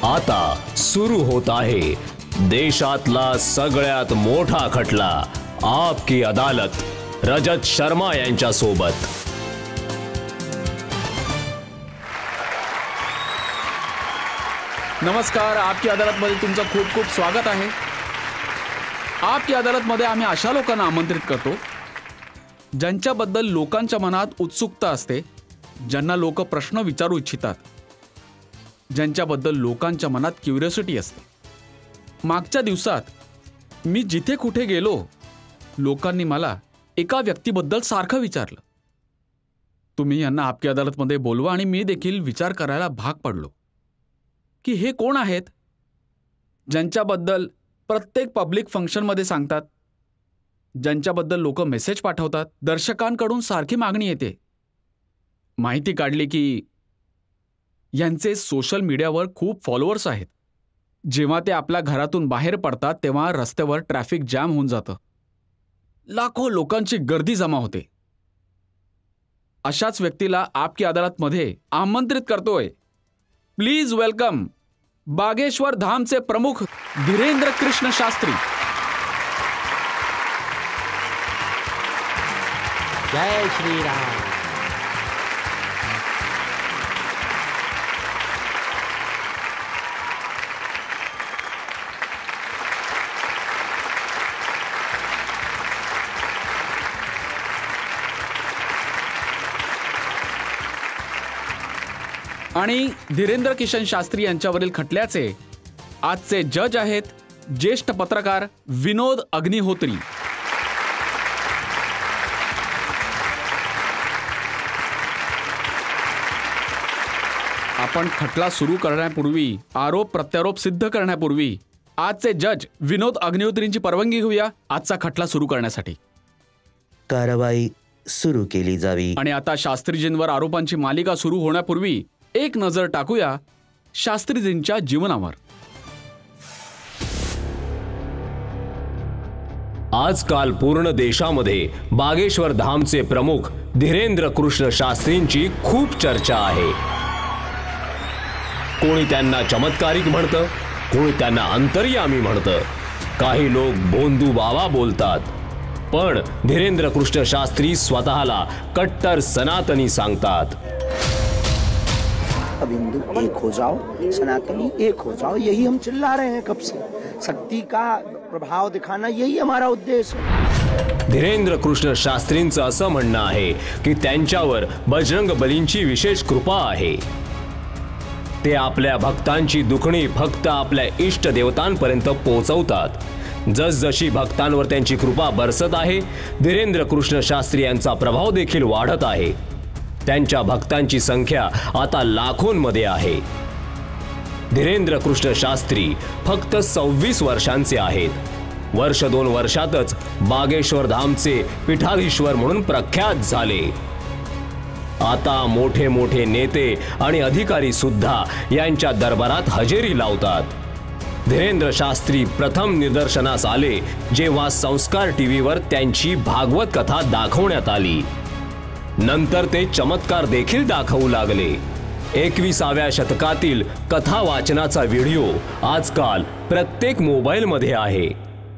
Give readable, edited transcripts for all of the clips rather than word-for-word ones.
आता सुरू होत आहे देशातला सगळ्यात मोठा खटला आपकी अदालत रजत शर्मा यांच्या सोबत। नमस्कार, आपकी अदालत मध्ये तुमचं खूप खूप स्वागत आहे। आपकी अदालत मध्ये आम्ही अशा लोकांना आमंत्रित करतो ज्यांच्याबद्दल लोकांच्या मनात उत्सुकता असते, ज्यांना लोक प्रश्न विचारू इच्छितात, ज्यांच्याबद्दल लोकांच्या मनात क्युरिओसिटी असते। मागच्या दिवसात मी जिथे कुठे गेलो लोकांनी मला एका व्यक्तीबद्दल सारखं विचारलं। तुम्ही यांना आपकी अदालत मध्ये बोलवा आणि मी देखील विचार करायला भाग पडलो की हे कोण आहेत ज्यांच्याबद्दल प्रत्येक पब्लिक फंक्शनमध्ये सांगतात, ज्यांच्याबद्दल लोक मेसेज पाठवतात, दर्शकांकडून सारखी मागणी येते। माहिती काढली की यांचे सोशल मीडियावर खूप फॉलोअर्स आहेत। जेव्हा ते आपल्या घरातून बाहेर पडतात तेव्हा रस्त्यावर ट्रॅफिक जॅम होऊन जातं, लाखो लोकांची गर्दी जमा होते। अशाच व्यक्तीला आपकी अदालतमध्ये आमंत्रित करतोय। प्लीज वेलकम बागेश्वर धामचे प्रमुख धीरेंद्र कृष्ण शास्त्री। जय श्री राम। आणि धीरेंद्र किशन शास्त्री यांच्यावरील खटल्याचे आजचे जज आहेत ज्येष्ठ पत्रकार विनोद अग्निहोत्री। आपण खटला सुरू करण्यापूर्वी, आरोप प्रत्यारोप सिद्ध करण्यापूर्वी आजचे जज विनोद अग्निहोत्रींची परवानगी घेऊया आजचा खटला सुरू करण्यासाठी। कारवाई सुरू केली जावी। आणि आता शास्त्रीजींवर आरोपांची मालिका सुरू होण्यापूर्वी एक नजर टाकूया शास्त्रीजींच्या जीवनावर। आजकाल पूर्ण देशामध्ये बागेश्वर धामचे प्रमुख धीरेंद्र कृष्ण शास्त्रींची खूप चर्चा आहे। कोणी त्यांना चमत्कारिक म्हणतं, कोणी त्यांना अंतर्यामी म्हणतं, काही लोक भोंदू बाबा बोलतात, पण धीरेंद्र कृष्ण शास्त्री स्वतःला कट्टर सनातनी सांगतात। अब हिंदू एक हो जाओ, सनातनी एक हो जाओ, यही हम चिल्ला रहे हैं कब से। शक्ति का प्रभाव दिखाना यही हमारा उद्देश्य है। धीरेंद्र कृष्ण शास्त्रींचं असं म्हणणं आहे की त्यांच्यावर बजरंग बलींची विशेष कृपा आहे। ते आपल्या भक्तांची दुखणी फक्त आपल्या इष्ट देवतांपर्यंत पोहोचवतात। जसजशी भक्तांवर त्यांची कृपा बरसत आहे, धीरेंद्र कृष्ण शास्त्री यांचा प्रभाव देखील वाढत आहे। त्यांच्या भक्तांची संख्या आता लाखोंमध्ये आहे। धीरेंद्र कृष्ण शास्त्री फक्त 26 वर्षांचे आहेत। वर्ष 2 वर्षातच बागेश्वर धामचे पीठाधीश्वर म्हणून प्रख्यात झाले। आता मोठे मोठे नेते आणि अधिकारी सुद्धा यांच्या दरबारात हजेरी लावतात। धीरेंद्र शास्त्री प्रथम निदर्शनास आले जेव्हा संस्कार टीव्हीवर त्यांची भागवत कथा दाखवण्यात आली। नंतर ते चमत्कार देखील दाखवू लागले। 21व्या शतकातील कथा वाचनाचा व्हिडिओ आजकाल प्रत्येक मोबाईलमध्ये आहे।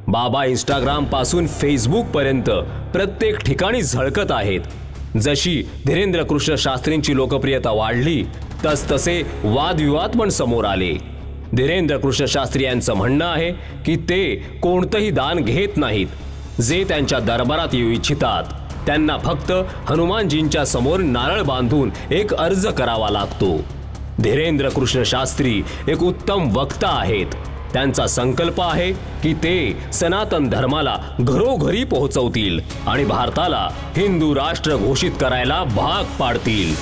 बाबा इंस्टाग्राम पासून फेसबुक पर्यंत प्रत्येक ठिकाणी झळकत आहेत। जशी धीरेंद्र कृष्ण शास्त्रींची लोकप्रियता वाढली तसतसे वादविवाद पण समोर आले। धीरेंद्र कृष्ण शास्त्री यांचं म्हणणं आहे की ते कोणतंही दान घेत नाहीत। जे त्यांच्या दरबारात येऊ इच्छितात त्यांना फक्त हनुमानजींच्या समोर नारळ बांधून एक अर्ज करावा लागतो। धीरेंद्र कृष्ण शास्त्री एक उत्तम वक्ता आहेत। त्यांचा संकल्प आहे की ते सनातन धर्माला घरोघरी पोहोचवतील आणि भारताला हिंदू राष्ट्र घोषित करायला भाग पाडतील।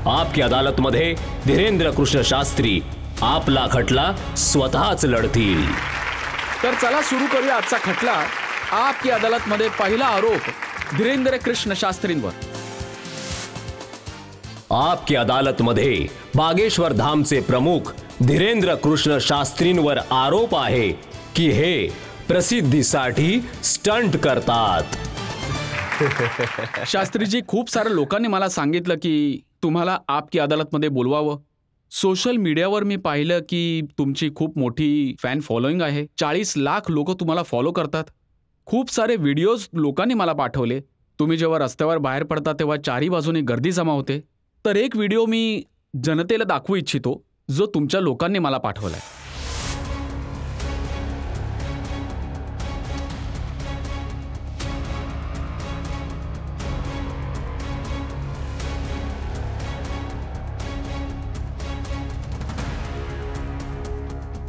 आपकी अदालतमध्ये धीरेंद्र कृष्ण शास्त्री आपला खटला स्वतःच लढतील। तर चला सुरू करूया आजचा खटला। आपकी अदालतमध्ये पहिला आरोप धीरेंद्र कृष्ण शास्त्रींवर। आपकी अदालतमध्ये बागेश्वर धामचे प्रमुख धीरेंद्र कृष्ण शास्त्रींवर आरोप आहे की हे प्रसिद्धीसाठी स्टंट करतात। शास्त्रीजी, खूप साऱ्या लोकांनी मला सांगितलं की तुम्हाला आपकी अदालतमध्ये बोलवावं, सोशल मीडियावर मी पाहिलं की तुमची खूप मोठी फॅन फॉलोईंग आहे. 40 लाख लोक तुम्हाला फॉलो करतात. खूप सारे व्हिडिओज लोकांनी मला पाठवले. तुम्ही जेव्हा रस्त्यावर बाहेर पडता तेव्हा चारी बाजूने गर्दी जमा होते. तर एक व्हिडिओ मी जनतेला दाखवू इच्छितो जो तुमच्या लोकांनी मला पाठवलाय.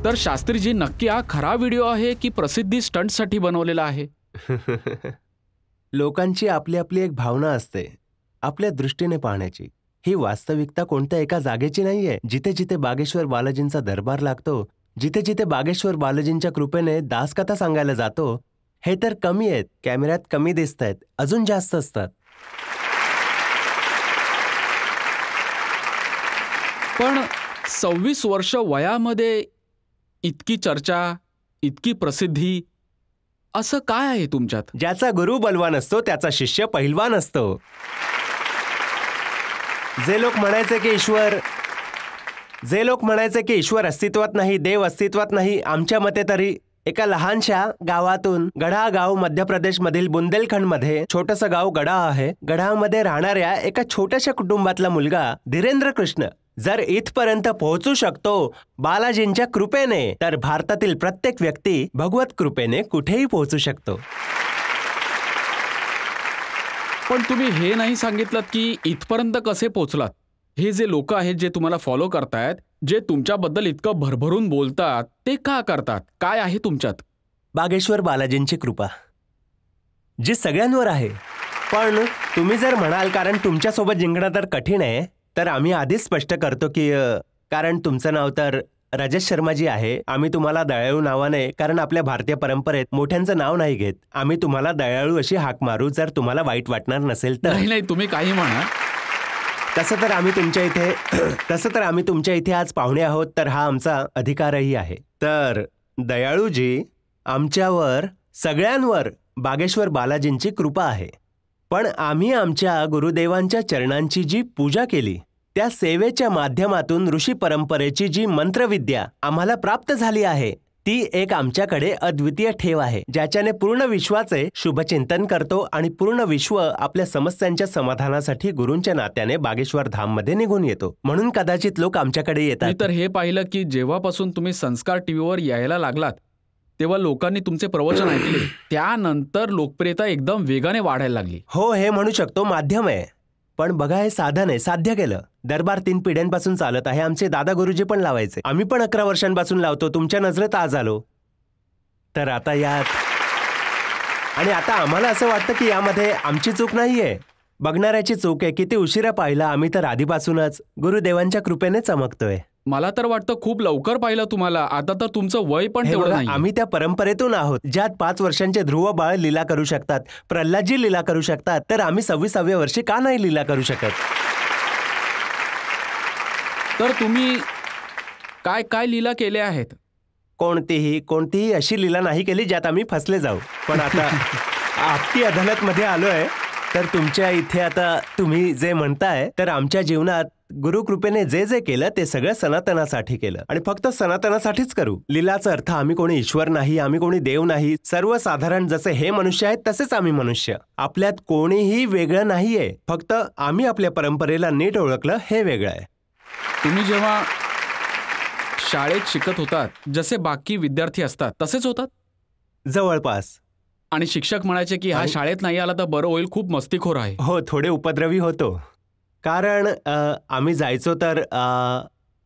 तर शास्त्रीजी, नक्की हा खरा व्हिडिओ आहे की प्रसिद्धी स्टंटसाठी बनवलेला आहे? लोकांची आपली आपली एक भावना असते आपल्या दृष्टीने पाहण्याची. ही वास्तविकता कोणत्या एका जागेची नाहीये. जिथे जिथे बागेश्वर बालाजींचा दरबार लागतो, जिथे जिथे बागेश्वर बालाजींच्या कृपेने दासकथा सांगायला जातो, हे तर कमी आहेत, कॅमेऱ्यात कमी दिसत आहेत, अजून जास्त असतात. पण 26 वर्ष वयामध्ये इतकी चर्चा, इतकी प्रसिद्धी, असं काय आहे तुमच्यात? ज्याचा गुरु बलवान असतो त्याचा शिष्य पहिलवान असतो. जे लोक म्हणायचे की ईश्वर अस्तित्वात नाही, देव अस्तित्वात नाही, आमच्या मते तरी एका लहानशा गावातून, गढा गाव मध्य प्रदेश मधील बुंदेलखंडमध्ये छोटंसं गाव गढा आहे. गढामध्ये राहणाऱ्या एका छोट्याशा कुटुंबातला मुलगा धीरेंद्र कृष्ण जर इथपर्यंत पोहोचू शकतो बालाजींच्या कृपेने, तर भारतातील प्रत्येक व्यक्ती भगवत कृपेने कुठेही पोहोचू शकतो. पण तुम्ही हे नाही सांगितलं की इथपर्यंत कसे पोहोचलात. हे जे लोक आहेत जे तुम्हाला फॉलो करतायत, जे तुमच्याबद्दल इतकं भरभरून बोलतात, ते का करतात? काय आहे तुमच्यात? बागेश्वर बालाजींची कृपा जी सगळ्यांवर आहे. पण तुम्ही जर म्हणाल कारण तुमच्यासोबत जिंकणं तर कठीण आहे, तर आम्ही आधीच स्पष्ट करतो की कारण तुमचं नाव तर राजेश शर्माजी आहे. आम्ही तुम्हाला दयाळू नावाने, कारण आपल्या भारतीय परंपरेत मोठ्यांचं नाव नाही घेत, आम्ही तुम्हाला दयाळू अशी हाक मारू जर तुम्हाला वाईट वाटणार नसेल तर. नाही, तुम्ही काही म्हणा. तसं तर आम्ही तुमच्या इथे आज पाहुणे आहोत, तर हा आमचा अधिकारही आहे. तर दयाळूजी, आमच्यावर सगळ्यांवर बागेश्वर बालाजींची कृपा आहे. पण आम्ही आमच्या गुरुदेवांच्या चरणांची जी पूजा केली, त्या सेवेच्या माध्यमातून ऋषी परंपरेची जी मंत्रविद्या आम्हाला प्राप्त झाली आहे, ती एक आमच्याकडे अद्वितीय ठेव आहे, ज्याच्याने पूर्ण विश्वाचे शुभचिंतन करतो आणि पूर्ण विश्व आपल्या समस्यांच्या समाधानासाठी गुरूंच्या नात्याने बागेश्वर धाम मध्ये निघून येतो. म्हणून कदाचित लोक आमच्याकडे येतात. मी तर हे पाहिलं की जेव्हापासून तुम्ही संस्कार टीव्हीवर यायला लागलात तेव्हा लोकांनी तुमचे प्रवचन ऐकले, त्यानंतर लोकप्रियता एकदम वेगाने वाढायला लागली. हो, हे म्हणू शकतो माध्यम आहे. पण बघा, हे साधन आहे, साध्य केलं. दरबार 3 पिढ्यांपासून चालत आहे. आमचे दादा गुरुजी पण लावायचे, आम्ही पण 11 वर्षांपासून लावतो. तुमच्या नजरेत आज आलो, तर आता यात, आणि आता आम्हाला असं वाटतं की यामध्ये आमची चूक नाहीये, बघणाऱ्याची चूक आहे. किती उशिरा पाहिलं, आम्ही तर आधीपासूनच गुरुदेवांच्या कृपेने चमकतोय. मला तर वाटतं खूप लवकर पाहिलं तुम्हाला. आता तर तुमचं वय पण तेवढं नाही. आम्ही त्या परंपरेतून आहोत ज्यात 5 वर्षांचे ध्रुव बाळ लीला करू शकतात, प्रल्हादजी लीला करू शकतात, तर आम्ही 26व्या वर्षी का नाही लीला करू शकत? तर तुम्ही काय काय लीला केल्या आहेत? कोणतीही अशी लीला नाही केली ज्यात आम्ही फसले जाऊ. पण आता आपकी अदालत मध्ये आलोय, तर तुमच्या इथे आता तुम्ही जे म्हणताय, तर आमच्या जीवनात गुरुकृपेने जे जे केलं ते सगळं सनातनासाठी केलं, आणि फक्त सनातनासाठीच करू. लीलाचा अर्थ आम्ही कोणी ईश्वर नाही, आम्ही कोणी देव नाही. सर्वसाधारण जसे हे मनुष्य आहेत तसेच आम्ही मनुष्य. आपल्यात कोणीही वेगळं नाहीये, फक्त आम्ही आपल्या परंपरेला नीट ओळखलं हे वेगळं आहे. तुम्ही जेव्हा शाळेत शिकत होतात, जसे बाकी विद्यार्थी असतात तसेच होतात जवळपास, आणि शिक्षक म्हणायचे की हा शाळेत नाही आला तर बरं होईल, खूप मस्तीखोर आहे. हो, थोडे उपद्रवी होतो. कारण आम्ही जायचो तर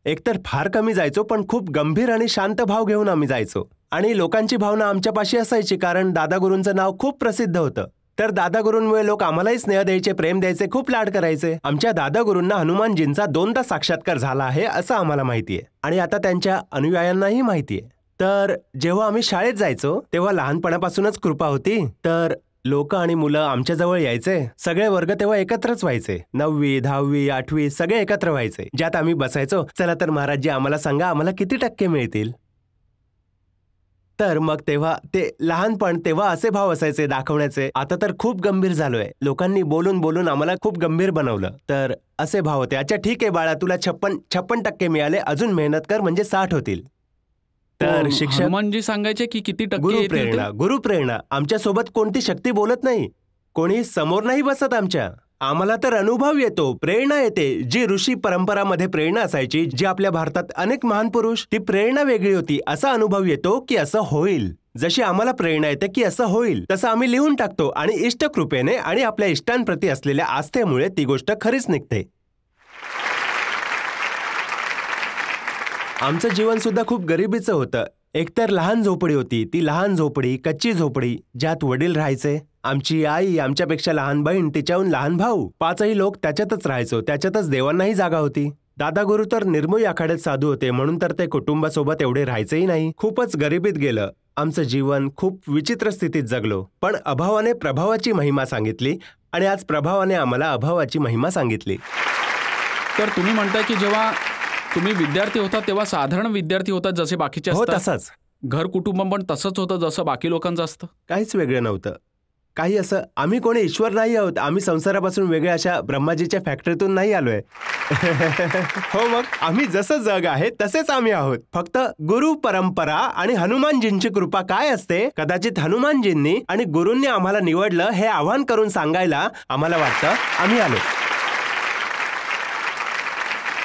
एकतर फार कमी जायचो, पण खूप गंभीर आणि शांत भाव घेऊन आम्ही जायचो. आणि लोकांची भावना आमच्यापाशी असायची, कारण दादागुरूंचं नाव खूप प्रसिद्ध होतं. तर दादागुरूंमुळे लोक आम्हालाही स्नेह द्यायचे, प्रेम द्यायचे, खूप लाड करायचे. आमच्या दादागुरूंना हनुमानजींचा 2दा साक्षात्कार झाला आहे असं आम्हाला माहितीये, आणि आता त्यांच्या अनुयायांनाही माहितीये. तर जेव्हा आम्ही शाळेत जायचो तेव्हा लहानपणापासूनच कृपा होती, तर लोक आणि मुलं आमच्याजवळ यायचे. सगळे वर्ग तेव्हा एकत्रच व्हायचे. 9वी, 10वी, 8वी सगळे एकत्र व्हायचे, ज्यात आम्ही बसायचो. चला तर महाराजजी आम्हाला सांगा, आम्हाला किती टक्के मिळतील. तर मग तेव्हा ते लहानपण तेव्हा असे भाव असायचे दाखवण्याचे. आता तर खूप गंभीर झालोय. लोकांनी बोलून बोलून आम्हाला खूप गंभीर बनवलं. तर असे भाव होते. अच्छा ठीक आहे बाळा, तुला 56% मिळाले, अजून मेहनत कर म्हणजे 60 होतील. तर शिक्षक हनुमानजी सांगायचे की किती टक्के येतील ते? गुरुप्रेरणा. आमच्या सोबत कोणती शक्ती बोलत नाही, कोणी समोर नाही बसत आमच्या. आम्हाला तर अनुभव येतो, प्रेरणा येते. जी ऋषी परंपरामध्ये प्रेरणा असायची, जी आपल्या भारतात अनेक महान पुरुष, ती प्रेरणा वेगळी होती. असा अनुभव येतो की असं होईल. जशी आम्हाला प्रेरणा येते की असं होईल, तसं आम्ही लिहून टाकतो आणि इष्टकृपेने आणि आपल्या इष्टांप्रती असलेल्या आस्थेमुळे ती गोष्ट खरीच निघते. आमचं जीवन सुद्धा खूप गरिबीचं होतं. एकतर लहान झोपडी होती, ती लहान झोपडी, कच्ची झोपडी, ज्यात वडील राहायचे, आमची आई, आमच्यापेक्षा लहान बहीण, तिच्याहून लहान भाऊ, 5ही लोक त्याच्यातच राहायचो. त्याच्यातच देवांनाही जागा होती. दादा गुरु तर निर्मोही आखाड्यात साधू होते, म्हणून तर ते कुटुंबासोबत एवढे राहायचेही नाही. खूपच गरिबीत गेलं आमचं जीवन. खूप विचित्र स्थितीत जगलो. पण अभावाने प्रभावाची महिमा सांगितली आणि आज प्रभावाने आम्हाला अभावाची महिमा सांगितली. तर तुम्ही म्हणताय की जेव्हा तुम्ही विद्यार्थी होता तेव्हा साधारण विद्यार्थी होता जसे बाकीचे हो, असतात? तसंच. घर कुटुंब पण तसंच होतं जसं बाकी लोकांचं असतं? काहीच वेगळं नव्हतं. काही असं, आम्ही कोणी ईश्वर नाही आहोत. आम्ही संसारापासून वेगळ्या अशा ब्रह्माजीच्या फॅक्टरीतून नाही आलोय. हो, मग आम्ही जसं जग आहे तसेच आम्ही आहोत. फक्त गुरु परंपरा आणि हनुमानजींची कृपा काय असते, कदाचित हनुमानजींनी आणि गुरूंनी आम्हाला निवडलं हे आव्हान करून सांगायला आम्हाला वाटतं आम्ही आलो.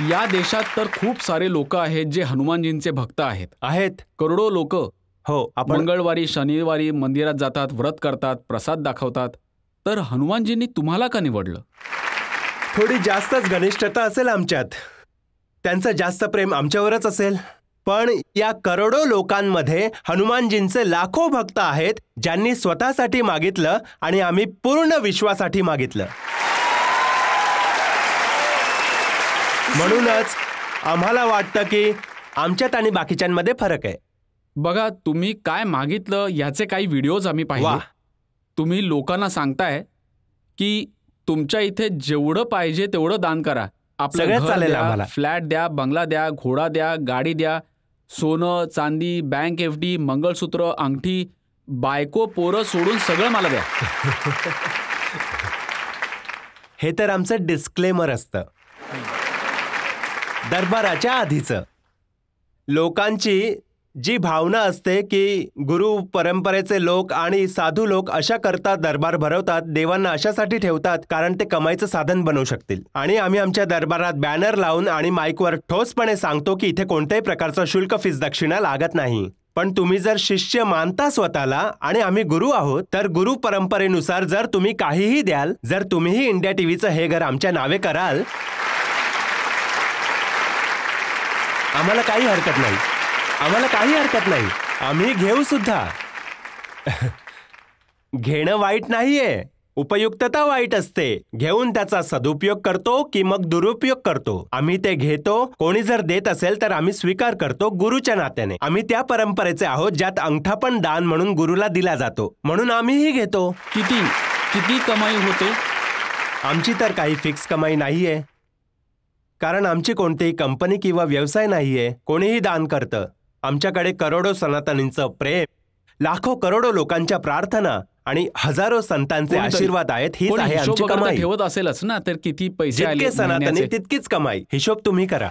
या देशात तर खूप सारे लोक आहेत जे हनुमानजींचे भक्त आहेत. करोडो लोक. हो, आपण मंगळवारी शनिवारी मंदिरात जातात, व्रत करतात, प्रसाद दाखवतात. तर हनुमानजींनी तुम्हाला का निवडलं? थोडी जास्तच घनिष्ठता असेल आमच्यात. त्यांचं जास्त प्रेम आमच्यावरच असेल. पण या करोडो लोकांमध्ये हनुमानजींचे लाखो भक्त आहेत, ज्यांनी स्वतःसाठी मागितलं आणि आम्ही पूर्ण विश्वासाठी मागितलं. म्हणूनच आम्हाला वाटतं की आमच्यात आणि बाकीच्यांमध्ये फरक आहे. बघा, तुम्ही काय मागितलं याचे काही व्हिडिओज आम्ही पाहिले. वाह. तुम्ही लोकांना सांगताय की तुमच्या इथे जेवढं पाहिजे तेवढं दान करा. आपलं सगळं घर चालेल द्या, आम्हाला. फ्लॅट द्या, बंगला द्या, घोडा द्या, गाडी द्या, सोनं चांदी, बँक FD, मंगळसूत्र, अंगठी, बायको पोरं सोडून सगळं मला द्या. हे तर आमचं डिस्क्लेमर असतं दरबाराच्या आधीचं. लोकांची जी भावना असते की गुरु परंपरेचे लोक आणि साधू लोक अशा करता दरबार भरवतात, देवांना अशासाठी ठेवतात कारण ते कमाईचं साधन बनवू शकतील. आणि आम्ही आमच्या दरबारात बॅनर लावून आणि माईकवर ठोसपणे सांगतो की इथे कोणत्याही प्रकारचं शुल्क फीस दक्षिणा लागत नाही. पण तुम्ही जर शिष्य मानता स्वतःला आणि आम्ही गुरु आहोत, तर गुरु परंपरेनुसार जर तुम्ही काहीही द्याल, जर तुम्हीही इंडिया टीव्हीचं हे घर आमच्या नावे कराल, आम्हाला काही हरकत नाही. आम्ही घेऊ सुद्धा. घेणं वाईट नाहीये, उपयुक्तता वाईट असते. घेऊन त्याचा सदुपयोग करतो की मग दुरुपयोग करतो. आम्ही ते घेतो. कोणी जर देत असेल तर आम्ही स्वीकार करतो गुरुच्या नात्याने. आम्ही त्या परंपरेचे आहोत ज्यात अंगठा पण दान म्हणून गुरुला दिला जातो, म्हणून आम्हीही घेतो. किती कमाई होते? आमची तर काही फिक्स कमाई नाहीये, कारण आमची कोणतीही कंपनी किंवा व्यवसाय नाहीये. कोणीही दान करतं. आमच्याकडे करोडो सनातनींचं प्रेम, लाखो करोडो लोकांच्या प्रार्थना आणि हजारो संतांचे आशीर्वाद आहेत. हीच आहे आमची कमाई. ठेवत असेलच ना, तर किती पैसे आले? जितके सनातनी तितकीच कमाई. हिशोब तुम्ही करा.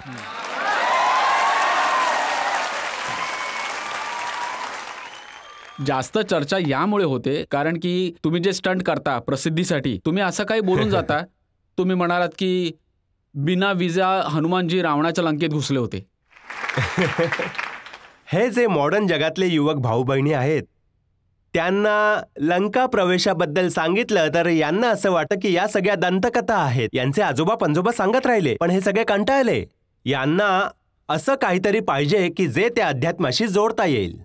जास्त चर्चा यामुळे होते कारण की तुम्ही जे स्टंट करता प्रसिद्धीसाठी, तुम्ही असं काही बोलून जाता. तुम्ही म्हणालात की बिना विजा हनुमानजी रावणाच्या लंकेत घुसले होते. हे जे मॉडर्न जगातले युवक भाऊ बहिणी आहेत, त्यांना लंका प्रवेशाबद्दल सांगितलं तर यांना असं वाटतं की या सगळ्या दंतकथा आहेत. यांचे आजोबा पंजोबा सांगत राहिले, पण हे सगळे कंटाळले. यांना असं काहीतरी पाहिजे की जे त्या अध्यात्माशी जोडता येईल.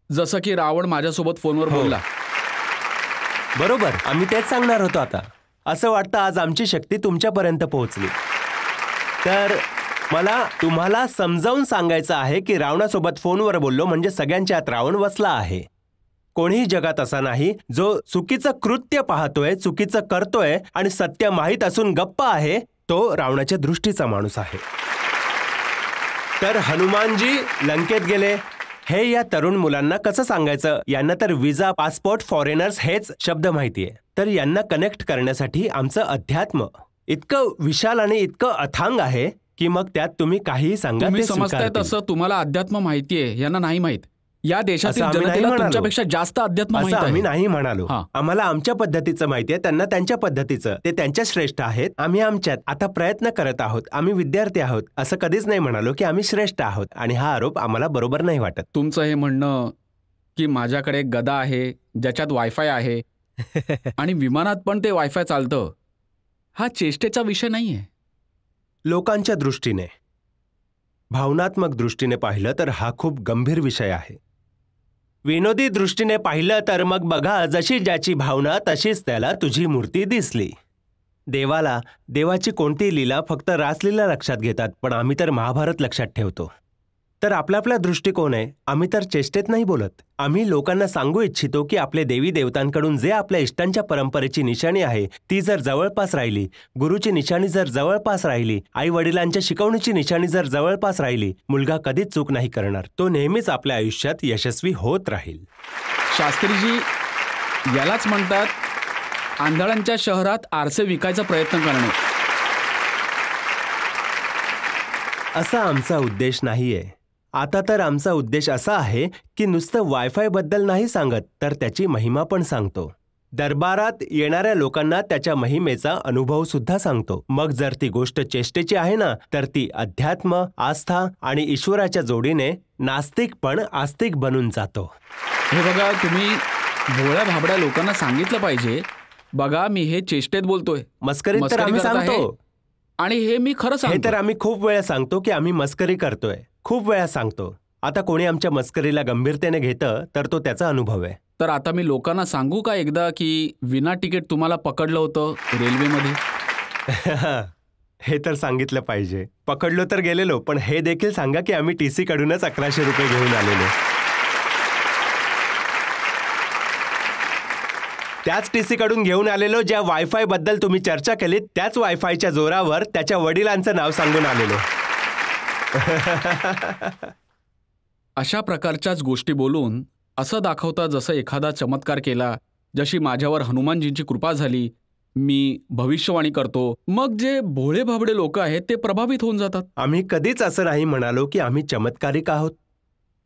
जसं की रावण माझ्यासोबत फोनवर बोलला. बरोबर, आम्ही तेच सांगणार होतो. आता असं वाटतं आज आमची शक्ती तुमच्यापर्यंत पोहोचली. तर मला तुम्हाला समजावून सांगायचं आहे की रावणासोबत फोनवर बोललो म्हणजे सगळ्यांच्या आत रावण वसला आहे. कोणीही जगात असा नाही जो चुकीचं कृत्य पाहतोय, चुकीचं करतोय आणि सत्य माहीत असून गप्प आहे. तो रावणाच्या दृष्टीचा माणूस आहे. तर हनुमानजी लंकेत गेले, हे या तरुण मुलांना कसं सांगायचं? यांना तर विजा, पासपोर्ट, फॉरेनर्स हेच शब्द माहितीये. तर यांना कनेक्ट करण्यासाठी आमचं अध्यात्म इतकं विशाल आणि इतकं अथांग आहे की मग त्यात तुम्ही काहीही सांगा तुम्ही ते समजताय स्वीकारतील. तसं तुम्हाला अध्यात्म माहितीये, यांना नाही माहित. या देशातील असं आम्ही नाही जनतेला म्हणालो. तुमच्यापेक्षा जास्त अध्यात्म असं माहित आम्ही आहे. नाही म्हणालो. हा. आम्हाला आमच्या पद्धतीचं माहितीये, त्यांना त्यांच्या पद्धतीचं. ते त्यांच्या श्रेष्ठ आहेत, आम्ही आमच्यात. आता प्रयत्न करत आहोत, आम्ही विद्यार्थी आहोत. असं कधीच नाही म्हणालो की आम्ही श्रेष्ठ आहोत. आणि हा आरोप आम्हाला बरोबर नाही वाटत. तुमचं हे म्हणणं की माझ्याकडे एक गदा आहे ज्याच्यात वायफाय आहे आणि विमानात पण ते वायफाय चालतं, हा चेष्टेचा विषय नाहीये. लोकांच्या दृष्टीने, भावनात्मक दृष्टीने पाहिलं तर हा खूप गंभीर विषय आहे. विनोदी दृष्टीने पाहिलं तर मग बघा, जशी ज्याची भावना तशीच त्याला तुझी मूर्ती दिसली. देवाची कोणती लीला फक्त रासलीला लक्षात घेतात, पण आम्ही तर महाभारत लक्षात ठेवतो. तर आपला दृष्टिकोन आहे. आम्ही तर चेष्टेत नाही बोलत. आम्ही लोकांना सांगू इच्छितो की आपले देवी देवतांकडून जे आपल्या इष्टांच्या परंपरेची निशाणी आहे ती जर जवळपास राहिली, गुरुची निशाणी जर जवळपास राहिली, आई वडिलांच्या शिकवणीची निशाणी जर जवळपास राहिली, मुलगा कधीच चूक नाही करणार. तो नेहमीच आपल्या आयुष्यात यशस्वी होत राहील. शास्त्रीजी, यालाच म्हणतात आंधळांच्या शहरात आरसे विकायचा प्रयत्न करणे. असा आमचा उद्देश नाहीये. आता तर आमचा उद्देश असा आहे की नुसतं वायफाय बद्दल नाही सांगत, तर त्याची महिमा पण सांगतो. दरबारात येणाऱ्या लोकांना त्याच्या महिमेचा अनुभव सुद्धा सांगतो. मग जर ती गोष्ट चेष्टेची आहे ना, तर ती अध्यात्म, आस्था आणि ईश्वराच्या जोडीने नास्तिक पण आस्तिक बनून जातो. हे बघा, तुम्ही भोळ्या भाबड्या लोकांना सांगितलं पाहिजे, बघा मी हे चेष्टेत बोलतोय, मस्करीत तर मस्करी आम्ही करत आहे. सांगतो. आणि हे मी खरं हे सांगतो. तर आम्ही खूप वेळा सांगतो की आम्ही मस्करी करतोय. खूप वेळा सांगतो. आता कोणी आमच्या मस्करीला गंभीरतेने घेतं तर तो त्याचा अनुभव आहे. तर आता मी लोकांना सांगू का एकदा की विना तिकीट तुम्हाला पकडलं होतं रेल्वेमध्ये? हे तर सांगितलं पाहिजे. पकडलो तर गेलेलो, पण हे देखील सांगा की आम्ही TC कडूनच 1100 रुपये घेऊन आलेलो. त्याच TC कडून घेऊन आलेलो ज्या वायफाय बद्दल तुम्ही चर्चा केली, त्याच वायफायच्या जोरावर त्याच्या वडिलांचं नाव सांगून आलेलो. अशा प्रकारच्याच गोष्टी बोलून असं दाखवता जसं एखादा चमत्कार केला, जशी माझ्यावर हनुमानजींची कृपा झाली, मी भविष्यवाणी करतो, मग जे भोळे भाबडे लोक आहेत ते प्रभावित होऊन जातात. आम्ही कधीच असं नाही म्हणालो की आम्ही चमत्कारिक आहोत.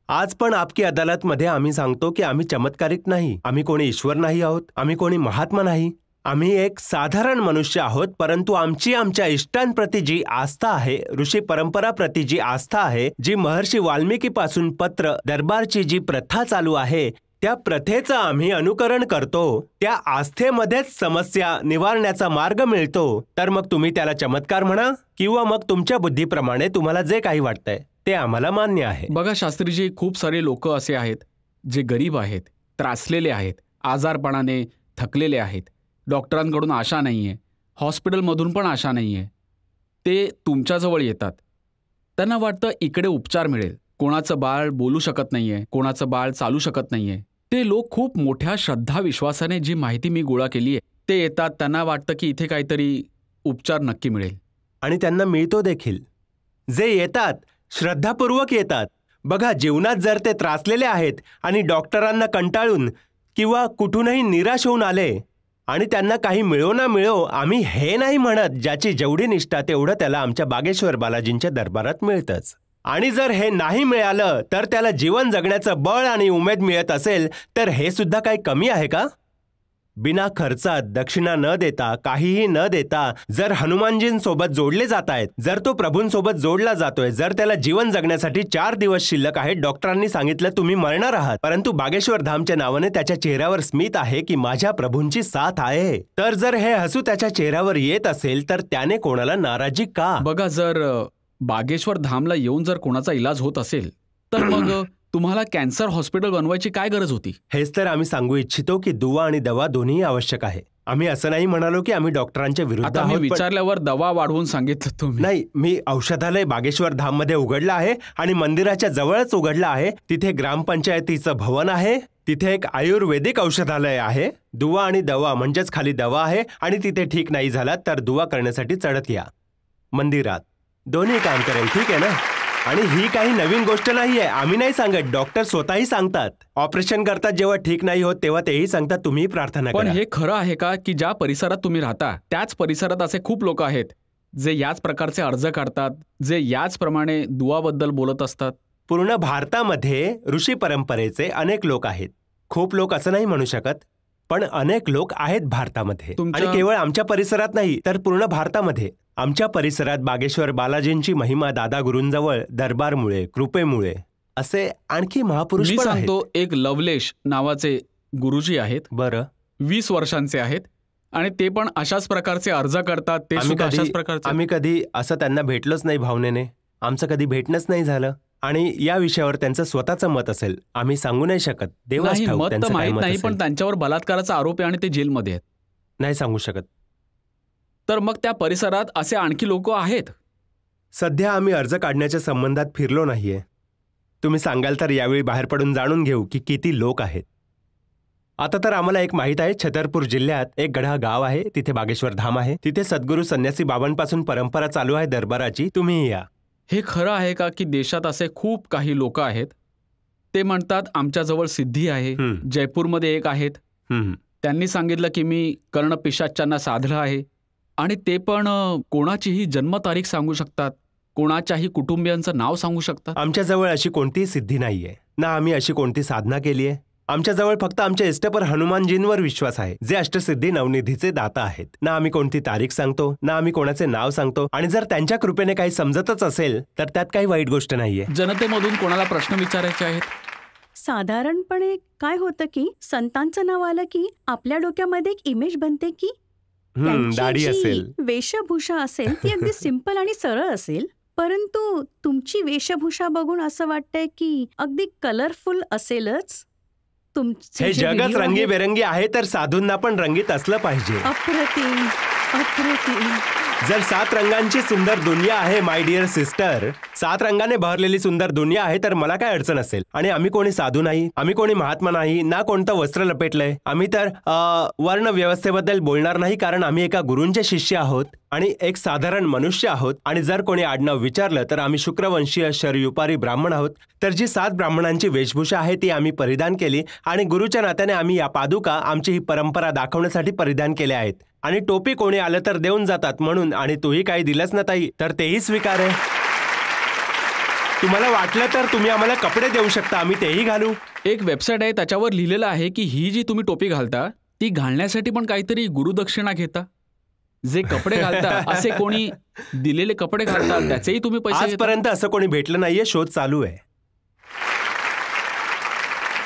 आज पण आपकी अदालतमध्ये आम्ही सांगतो की आम्ही चमत्कारिक नाही. आम्ही कोणी ईश्वर नाही आहोत. आम्ही कोणी महात्मा नाही. आम्ही एक साधारण मनुष्य आहोत. परंतु आमच्या इष्टांप्रती जी आस्था आहे, ऋषी परंपराप्रती जी आस्था आहे, जी महर्षी वाल्मिकीपासून पत्र दरबारची जी प्रथा चालू आहे, त्या प्रथेचं आम्ही अनुकरण करतो. त्या आस्थेमध्येच समस्या निवारण्याचा मार्ग मिळतो. तर मग तुम्ही त्याला चमत्कार म्हणा किंवा मग तुमच्या बुद्धीप्रमाणे तुम्हाला जे काही वाटतंय ते आम्हाला मान्य आहे. बघा शास्त्रीजी, खूप सारे लोक असे आहेत जे गरीब आहेत, त्रासलेले आहेत, आजारपणाने थकलेले आहेत. डॉक्टरांकडून आशा नाहीये, हॉस्पिटलमधून पण आशा नाहीये. ते तुमच्याजवळ येतात. त्यांना वाटतं इकडे उपचार मिळेल. कोणाचं बाळ बोलू शकत नाहीये, कोणाचं बाळ चालू शकत नाहीये. ते लोक खूप मोठ्या श्रद्धा विश्वासाने जी माहिती मी गोळा केली आहे ते येतात. त्यांना वाटतं की इथे काहीतरी उपचार नक्की मिळेल. आणि त्यांना मिळतो देखील. जे येतात श्रद्धापूर्वक येतात. बघा, जीवनात जर ते त्रासलेले आहेत आणि डॉक्टरांना कंटाळून किंवा कुठूनही निराश होऊन आले आणि त्यांना काही मिळो ना मिळो, आम्ही हे नाही म्हणत. ज्याची जेवढी निष्ठा तेवढं त्याला आमच्या बागेश्वर बालाजींच्या दरबारात मिळतंच. आणि जर हे नाही मिळालं तर त्याला जीवन जगण्याचं बळ आणि उमेद मिळत असेल तर हे सुद्धा काही कमी आहे का? बिना खर्चात, दक्षिणा न देता, काहीही न देता जर हनुमानजींसोबत जोडले जात आहेत, जर तो प्रभूंसोबत जोडला जातोय, जर त्याला जीवन जगण्यासाठी 4 दिवस शिल्लक आहेत, डॉक्टरांनी सांगितलं तुम्ही मरणार आहात, परंतु बागेश्वर धामच्या नावाने त्याच्या चेहऱ्यावर स्मित आहे की माझ्या प्रभूंची साथ आहे, तर जर हे हसू त्याच्या चेहऱ्यावर येत असेल तर त्याने कोणाला नाराजी का? बघा, जर बागेश्वर धामला येऊन जर कोणाचा इलाज होत असेल तर मग तुम्हाला कॅन्सर हॉस्पिटल बनवायची काय गरज होती? हेच तर आम्ही सांगू इच्छितो की दुवा आणि दवा दोन्ही आवश्यक आहे. आम्ही असं नाही म्हणालो की आम्ही डॉक्टरांच्या विरुद्ध आता मी आहोत. विचारल्यावर दवा वाढवून सांगितलं तुम्ही. नाही, मी औषधालय बागेश्वर धाम मध्ये उघडलं आहे आणि मंदिराच्या जवळच उघडलं आहे. तिथे ग्रामपंचायतीचं भवन आहे. तिथे एक आयुर्वेदिक औषधालय आहे. दुवा आणि दवा म्हणजेच खाली दवा आहे आणि तिथे ठीक नाही झाला तर दुवा करण्यासाठी चढत या मंदिरात. दोन्ही काम करेल, ठीक आहे ना? आणि ही काही नवीन गोष्ट नाहीये. आम्ही नाही सांगत, डॉक्टर स्वतःही सांगतात. ऑपरेशन करतात जेव्हा ठीक नाही होत तेव्हा तेही सांगतात तुम्ही प्रार्थना पण करा. हे खरं आहे का की ज्या परिसरात तुम्ही राहता त्याच परिसरात असे खूप लोक आहेत जे याच प्रकारचे अर्ज काढतात, जे याचप्रमाणे दुआबद्दल बोलत असतात? पूर्ण भारतामध्ये ऋषी परंपरेचे अनेक लोक आहेत. खूप लोक असं नाही म्हणू शकत, पण अनेक लोक आहेत भारतामध्ये. आणि केवळ आमच्या परिसरात नाही तर पूर्ण भारतामध्ये. आमच्या परिसरात बागेश्वर बालाजींची महिमा दादा गुरूंजवळ दरबारमुळे, कृपेमुळे असे आणखी महापुरुष मी पण आहेत. सांगतो, एक लवलेश नावाचे गुरुजी आहेत. बरं, 20 वर्षांचे आहेत आणि ते पण अशाच प्रकारचे अर्ज करतात. ते सुद्धा अशाच प्रकारचे. आम्ही कधी असं त्यांना भेटलोच नाही भावनेने. आमचं कधी भेटणंच नाही झालं. आणि या विषयावर त्यांचं स्वतःचं मत असेल, आम्ही सांगू नाही शकत. देवाच ठाऊक मत तर त्यांचं काय माहित मत नाही, असेल. पण त्यांच्यावर बलात्काराचा आरोप आहे आणि ते जेलमध्ये आहेत. नाही सांगू शकत. तर मग त्या परिसरात असे आणखी लोक आहेत? सध्या आम्ही अर्ज काढण्याच्या संबंधात फिरलो नाहीये. तुम्ही सांगाल तर यावेळी बाहेर पडून जाणून घेऊ की किती लोक आहेत. आता तर आम्हाला एक माहीत आहे, छतरपूर जिल्ह्यात एक गढा गाव आहे, तिथे बागेश्वर धाम आहे. तिथे सद्गुरू संन्यासी बाबांपासून परंपरा चालू आहे दरबाराची. तुम्हीही या. हे खरं आहे का की देशात असे खूप काही लोक आहेत? ते म्हणतात आमच्याजवळ सिद्धी आहे. जयपूरमध्ये एक आहेत, त्यांनी सांगितलं की मी कर्ण पिशाच्यांना साधलं आहे. आणि ते पण कोणाचीही जन्मतारीख सांगू शकतात, कोणाच्याही कुटुंबियांचं नाव सांगू शकतात. आमच्याजवळ अशी कोणतीही सिद्धी नाहीये, ना आम्ही अशी कोणती साधना केली आहे. आमच्याजवळ फक्त आमच्या इष्टपर हनुमानजींवर विश्वास आहे, जे अष्टसिद्धी नवनिधीचे दाता आहेत. ना आम्ही कोणती तारीख सांगतो, ना आम्ही कोणाचे नाव सांगतो. आणि जर त्यांच्या कृपेने काही समजतच असेल तर त्यात काही वाईट गोष्ट नाहीये. जनतेमधून कोणाला प्रश्न विचारायचे आहेत? साधारणपणे काय होतं की संतांचं नाव आलं की आपल्या डोक्यामध्ये एक इमेज बनते की त्यांची दाढी जी असेल, वेशभूषा असेल ती अगदी सिंपल आणि सरळ असेल. परंतु तुमची वेशभूषा बघून असं वाटतंय की अगदी कलरफुल असेलच. हे जगच रंगीबेरंगी आहे तर साधूंना पण रंगीत असलं पाहिजे. अप्रतिम, अप्रतिम. जर 7 रंगांची सुंदर दुनिया आहे माय डिअर सिस्टर, 7 रंगाने भरलेली सुंदर दुनिया आहे, तर मला काय अडचण असेल? आणि आम्ही कोणी साधू नाही, आम्ही कोणी महात्मा नाही, ना कोणतं वस्त्र लपेटलंय. आम्ही तर वर्ण व्यवस्थेबद्दल बोलणार नाही, कारण आम्ही एका गुरूंचे शिष्य आहोत आणि एक साधारण मनुष्य आहोत. आणि जर कोणी आडनाव विचारलं तर आम्ही शुक्रवंशीय शरयुपारी ब्राह्मण आहोत. तर जी 7 ब्राह्मणांची वेशभूषा आहे ती आम्ही परिधान केली आणि गुरुच्या नात्याने आम्ही या पादुका आमची ही परंपरा दाखवण्यासाठी परिधान केल्या आहेत. आणि टोपी कोणी आलं तर देऊन जातात म्हणून. आणि तूही काही दिलंच ना ताई तर तेही स्वीकार आहे. तुम्हाला वाटलं तर तुम्ही आम्हाला कपडे देऊ शकता, आम्ही तेही घालू. एक वेबसाईट आहे त्याच्यावर लिहिलेलं आहे की ही जी तुम्ही टोपी घालता ती घालण्यासाठी पण काहीतरी गुरुदक्षिणा घेता. जे कपडे घालता असे कोणी दिलेले कपडे घालतात त्याचेही तुम्ही पैसे घेता? आजपर्यंत असं कोणी भेटलं नाहीये, शोध चालू आहे.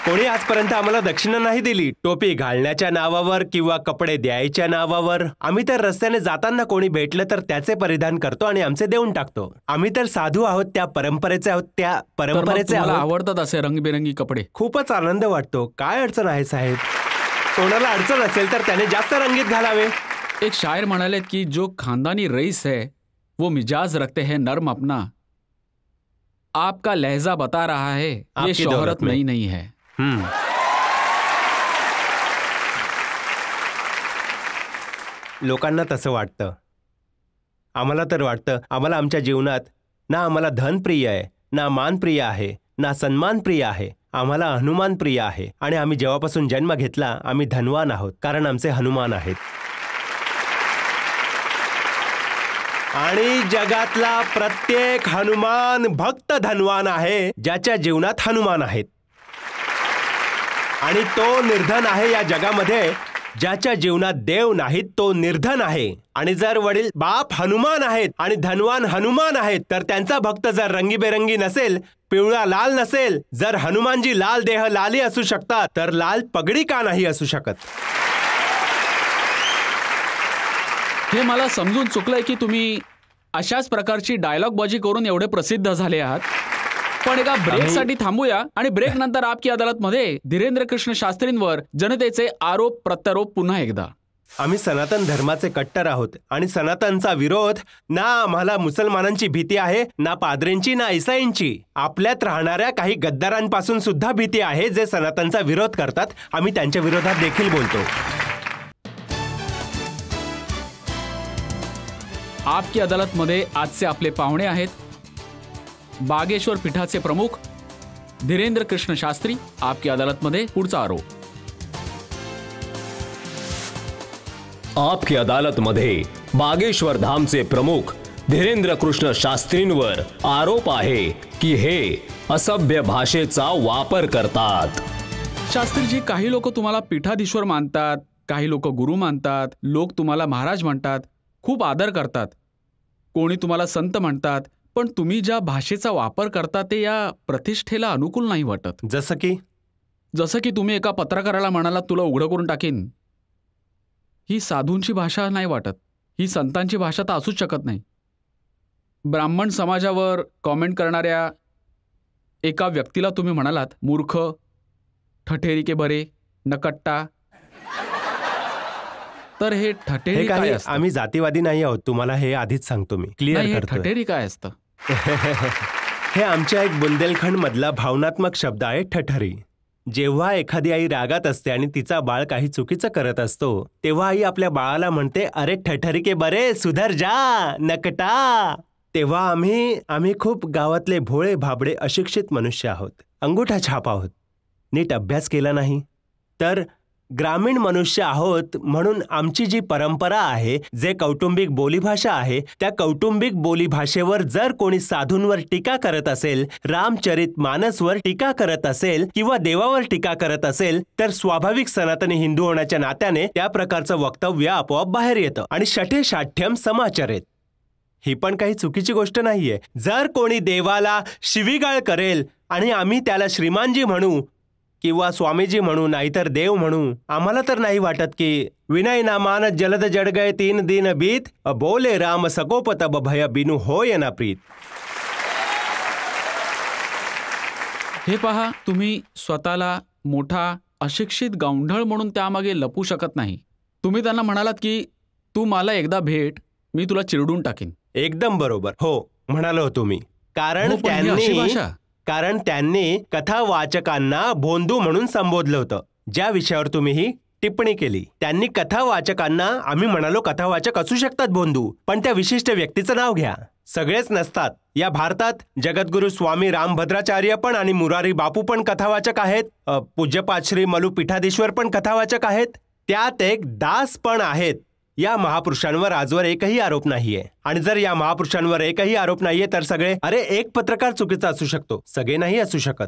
कोणी आजपर्यंत आम्हाला दक्षिणा नाही दिली, टोपी घालण्याच्या नावावर किंवा कपडे द्यायच्या नावावर. आम्ही तर रस्त्याने जाताना कोणी भेटलं तर त्याचे परिधान करतो आणि आमचे देऊन टाकतो. आम्ही तर साधू आहोत, त्या परंपरेचे आहोत, त्या परंपरेचे आहोत. आवडतात असे रंगीबेरंगी कपडे? खूपच आनंद वाटतो. काय अडचण आहे साहेब? कोणाला अडचण असेल तर त्याने जास्त रंगीत घालावे. एक शायर म्हणाले की जो खानदानी रईस है वो मिजाज रखते हैं नर्म अपना, आपका लहजा बता रहा है ये शोहरत नहीं है. लोकांना तसं वाटतं. आम्हाला तर वाटतं आम्हाला आमच्या जीवनात ना आम्हाला धन प्रिय आहे, ना मान प्रिय आहे, ना सन्मान प्रिय आहे. आम्हाला हनुमान प्रिय आहे. आणि आम्ही जेव्हापासून जन्म घेतला आम्ही धनवान आहोत, कारण आमचे हनुमान आहेत. आणि जगातला प्रत्येक हनुमान भक्त धनवान आहे ज्याच्या जीवनात हनुमान आहेत. आणि तो निर्धन आहे या जगामध्ये ज्याच्या जीवनात देव नाहीत, तो निर्धन आहे. आणि जर वडील बाप हनुमान आहेत आणि धनवान हनुमान आहेत तर त्यांचा भक्त जर रंगीबेरंगी नसेल, पिवळा लाल नसेल, जर हनुमानजी लाल देह लाली असू शकतात तर लाल पगडी का नाही असू शकत? हे मला समजून चुकलंय की तुम्ही अशाच प्रकारची डायलॉगबाजी करून एवढे प्रसिद्ध झाले आहात. पण एका ब्रेकसाठी थांबूया आणि ब्रेक नंतर आपकी अदालतमध्ये धीरेंद्र कृष्ण शास्त्रींवर जनतेचे आरोप प्रत्यारोप पुन्हा एकदा. आम्ही सनातन धर्माचे कट्टर आहोत आणि सनातनचा विरोध ना आम्हाला मुसलमानांची भीती आहे, ना पाद्रींची, ना ईसाईंची. आपल्यात राहणाऱ्या काही गद्दारांपासून सुद्धा भीती आहे जे सनातनचा विरोध करतात. आम्ही त्यांच्या विरोधात देखील बोलतो. आपकी अदालतमध्ये आजचे आपले पाहुणे आहेत बागेश्वर पीठाचे प्रमुख धीरेंद्र कृष्ण शास्त्री आपकी अदालतमध्ये पुढचा आरोप. आपकी अदालतमध्ये बागेश्वर धामचे प्रमुख धीरेंद्र कृष्ण शास्त्रींवर आरोप आहे की हे असभ्य भाषेचा वापर करतात. शास्त्रीजी, काही लोक तुम्हाला पीठाधीश्वर मानतात, काही लोक गुरु मानतात, लोक तुम्हाला महाराज म्हणतात, खूप आदर करतात, कोणी तुम्हाला संत म्हणतात, पण तुम्ही ज्या भाषेचा वापर करता ते या प्रतिष्ठेला अनुकूल नाही वाटत. जसं की तुम्ही एका पत्रकाराला म्हणाला तुला उघडं करून टाकीन. ही साधूंची भाषा नाही वाटत, ही संतांची भाषा तर असूच शकत नाही. ब्राह्मण समाजावर कॉमेंट करणाऱ्या एका व्यक्तीला तुम्ही म्हणालात मूर्ख, ठठेरी के बरे, नकट्टा. तर हे ठठेरी काय असतं? आम्ही जातीवादी नाही आहोत, तुम्हाला हे आधीच सांगतो मी, क्लिअर करतो. ठठेरी काय असतं? हे आमच्या एक बुंदेलखंड मधला भावनात्मक शब्द आहे ठठरी. जेव्हा एखादी आई रागात असते आणि तिचा बाळ काही चुकीचं करत असतो तेव्हा आई आपल्या बाळाला म्हणते, अरे ठठरी के बरे, सुधर जा, नकटा. तेव्हा आम्ही खूप गावातले भोळे भाबडे अशिक्षित मनुष्य आहोत, अंगुठा छाप आहोत, नीट अभ्यास केला नाही, तर ग्रामीण मनुष्य आहोत. म्हणून आमची जी परंपरा आहे, जे कौटुंबिक बोलीभाषा आहे, त्या कौटुंबिक बोलीभाषेवर जर कोणी साधूंवर टीका करत असेल, रामचरित मानसवर टीका करत असेल किंवा देवावर टीका करत असेल, तर स्वाभाविक सनातनी हिंदू होण्याच्या नात्याने त्या प्रकारचं वक्तव्य आपोआप बाहेर येतं आणि शठे शाठ्यम समाचरेत. ही पण काही चुकीची गोष्ट नाहीये. जर कोणी देवाला शिवीगाळ करेल आणि आम्ही त्याला श्रीमानजी म्हणू किंवा स्वामीजी म्हणू, नाहीतर देव म्हणू, आम्हाला तर नाही वाटत की विनय नामान जलद जड गए 3 दिन बीत, बोले राम सकोप तब भय बिनु होय ना प्रीत. हे पहा, तुम्ही स्वतःला मोठा अशिक्षित गावंढळ म्हणून त्यामागे लपू शकत नाही. तुम्ही त्यांना म्हणालात की तू मला एकदा भेट, मी तुला चिरडून टाकीन. एकदम बरोबर, हो म्हणालो होतो मी. कारण त्यांनी कथावाचकांना भोंदू म्हणून संबोधलं होतं, ज्या विषयावर तुम्ही ही टिप्पणी केली. त्यांनी कथावाचकांना, आम्ही म्हणालो कथावाचक असू शकतात भोंदू, पण त्या विशिष्ट व्यक्तीचं नाव घ्या. सगळेच नसतात. या भारतात जगद्गुरु स्वामी रामभद्राचार्य पण आणि मुरारी बापू पण कथावाचक आहेत. पूज्यपाद श्री मलू पीठाधीश्वर पण कथावाचक आहेत. त्यात एक दास पण आहेत. या महापुरुषांवर आजवर एकही आरोप नाहीये. आणि जर या महापुरुषांवर एकही आरोप नाहीये तर सगळे, अरे एक पत्रकार चुकीचा असू शकतो, सगळे नाही असू शकत.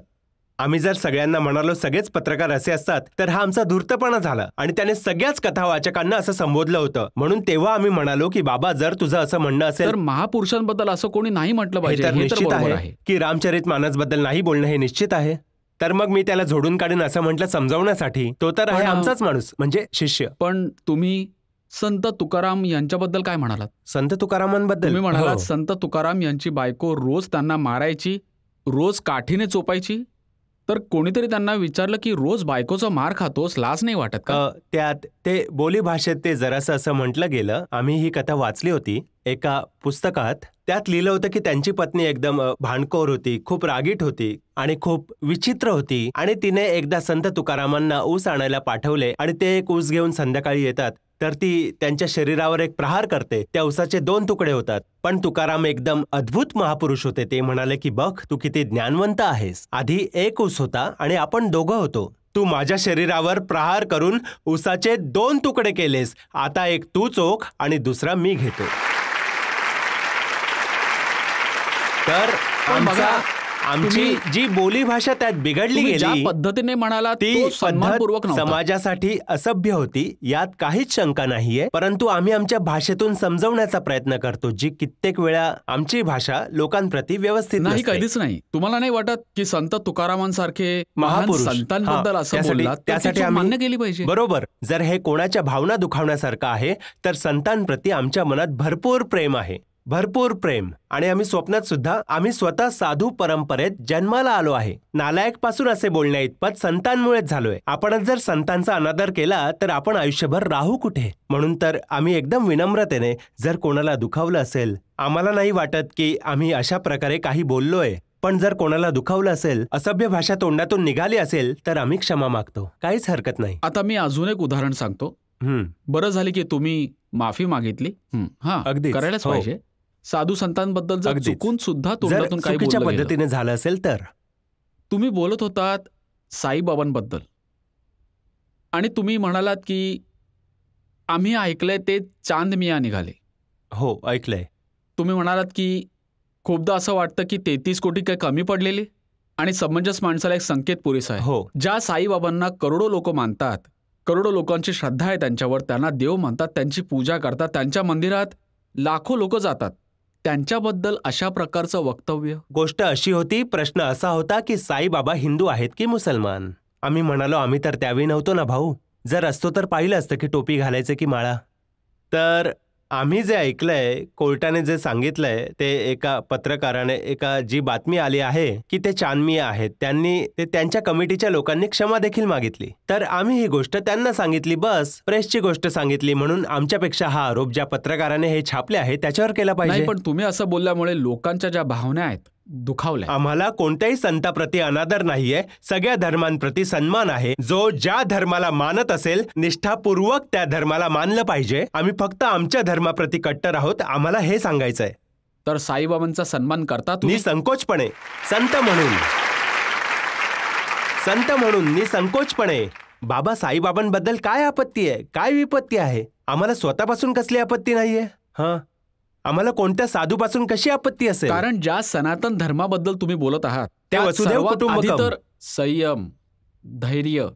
आम्ही जर सगळ्यांना म्हणालो सगळेच पत्रकार असे असतात तर हा आमचा धूर्तपणा झाला. आणि त्याने सगळ्याच कथावाचकांना असं संबोधलं होतं. म्हणून तेव्हा आम्ही म्हणालो की बाबा, जर तुझं असं म्हणणं असेल तर महापुरुषांबद्दल असं कोणी नाही म्हटलं पाहिजे. हे निश्चित आहे की रामचरित मानस बद्दल नाही बोलणं हे निश्चित आहे. तर मग मी त्याला झोडून काढीन असं म्हटलं समजावण्यासाठी. तो तर आहे आमचाच माणूस, म्हणजे शिष्य. पण तुम्ही संत तुकाराम यांच्याबद्दल काय म्हणालात? संत तुकारामांबद्दल तुम्ही म्हणालात संत तुकाराम यांची बायको रोज त्यांना मारायची, रोज काठीने चोपायची. तर कोणीतरी त्यांना विचारलं की रोज बायकोचा मार खातोस, लाज नाही वाटत का? त्यात ते बोली भाषेत ते जरासं असं म्हटलं गेलं. आम्ही ही कथा वाचली होती एका पुस्तकात. त्यात लिहिलं होतं की त्यांची पत्नी एकदम भांडखोर होती, खूप रागीट होती आणि खूप विचित्र होती. आणि तिने एकदा संत तुकारामांना ऊस आणायला पाठवले आणि ते एक ऊस घेऊन संध्याकाळी येतात. तर ती त्यांच्या शरीरावर एक प्रहार करते. त्या ऊसाचे 2 तुकडे होतात. पण तुकाराम एकदम अद्भुत महापुरुष होते. ते म्हणाले की बघ, तू किती ज्ञानवंत आहेस. आधी 1 ऊस होता आणि आपण दोघं होतो. तू माझ्या शरीरावर प्रहार करून ऊसाचे 2 तुकडे केलेस. आता एक तू चोख आणि दुसरा मी घेतो. तर आमची जी बोली भाषा त्यात बिघडली गेली, पद्धतीने म्हणाला ती पद्धत समाजासाठी असभ्य होती, यात काहीच शंका नाहीये. परंतु आम्ही आमच्या भाषेतून समजवण्याचा प्रयत्न करतो, जी कित्येक वेळा आमची भाषा लोकांप्रती व्यवस्थित नाही. कधीच नाही. तुम्हाला नाही वाटत की संत तुकारामांसारखे महापुरुष संतांबद्दल असं बोललात, त्यासाठी आम्ही मान्य केली पाहिजे? बरोबर. जर हे कोणाच्या भावना दुखावण्यासारखं आहे तर संतांप्रती आमच्या मनात भरपूर प्रेम आहे, भरपूर प्रेम. आणि आम्ही स्वप्नात सुद्धा आम्ही स्वतः साधू परंपरेत जन्माला आलो आहे. नालायक पासून असे बोलण्या इतपत संतांमुळेच झालोय. आपणच जर संतांचा अनादर केला तर आपण आयुष्यभर राहू कुठे? म्हणून तर आम्ही एकदम विनम्रतेने, जर कोणाला दुखावलं असेल, आम्हाला नाही वाटत की आम्ही अशा प्रकारे काही बोललोय, पण जर कोणाला दुखावलं असेल, असभ्य भाषा तोंडातून निघाली असेल तर आम्ही क्षमा मागतो. काहीच हरकत नाही. आता मी अजून एक उदाहरण सांगतो. बरं झाले की तुम्ही माफी मागितली. अगदी करायलाच पाहिजे. साधू संतांबद्दल जर अगदीच. चुकून सुद्धा जर तोंडातून काही चुकीच्या बोललं गेलं. पद्धतीने झालं असेल तर तुम्ही बोलत होतात साईबाबांबद्दल आणि तुम्ही म्हणालात की आम्ही ऐकलंय ते चांद मिया निघाले. हो ऐकलंय. तुम्ही म्हणालात की खूपदा असं वाटतं की 33 कोटी काही कमी पडलेले आणि समंजस माणसाला एक संकेत पुरेसा आहे. हो ज्या साईबाबांना करोडो लोक मानतात, करोडो लोकांची श्रद्धा आहे त्यांच्यावर, त्यांना देव मानतात, त्यांची पूजा करतात, त्यांच्या मंदिरात लाखो लोक जातात, त्यांच्याबद्दल अशा प्रकारचं वक्तव्य. गोष्ट अशी होती, प्रश्न असा होता की साईबाबा हिंदू आहेत की मुसलमान. आम्ही म्हणालो आम्ही तर त्यावेळी नव्हतो ना भाऊ. जर असतो तर पाहिलं असतं की टोपी घालायचं की माळा. तर आम्ही जे ऐकलंय, कोर्टाने जे सांगितलंय ते एका पत्रकाराने, एका जी बातमी आली आहे की ते चांदमिया आहेत, त्यांनी ते त्यांच्या कमिटीच्या लोकांनी क्षमा देखील मागितली. तर आम्ही ही गोष्ट त्यांना सांगितली, बस प्रेसची गोष्ट सांगितली. म्हणून आमच्यापेक्षा हा आरोप ज्या पत्रकाराने हे छापले आहे त्याच्यावर केला नाही, पाहिजे. पण तुम्ही असं बोलल्यामुळे लोकांच्या ज्या भावना आहेत दुखावल्या. आम्हाला कोणत्याही संताप्रती अनादर नाहीये. सगळ्या धर्मांप्रती सन्मान आहे. जो ज्या धर्माला मानत असेल निष्ठापूर्वक त्या धर्माला मानलं पाहिजे. आम्ही फक्त आमच्या धर्माप्रती कट्टर आहोत, आम्हाला हे सांगायचंय. तर साईबाबांचा सन्मान करता तुम्ही? निसंकोचपणे, संत म्हणून निसंकोचपणे. बाबा साईबाबांबद्दल काय आपत्ती आहे, काय विपत्ती आहे? आम्हाला स्वतःपासून कसली आपत्ती नाहीये. हां, आम्हाला कोणत्या साधूपासून कशी आपत्ती असेल? कारण ज्या सनातन धर्माबद्दल तुम्ही बोलत आहात त्या त्यात वसुधैव सर्वात कुटुंबकम. आधी तर संयम, धैर्य,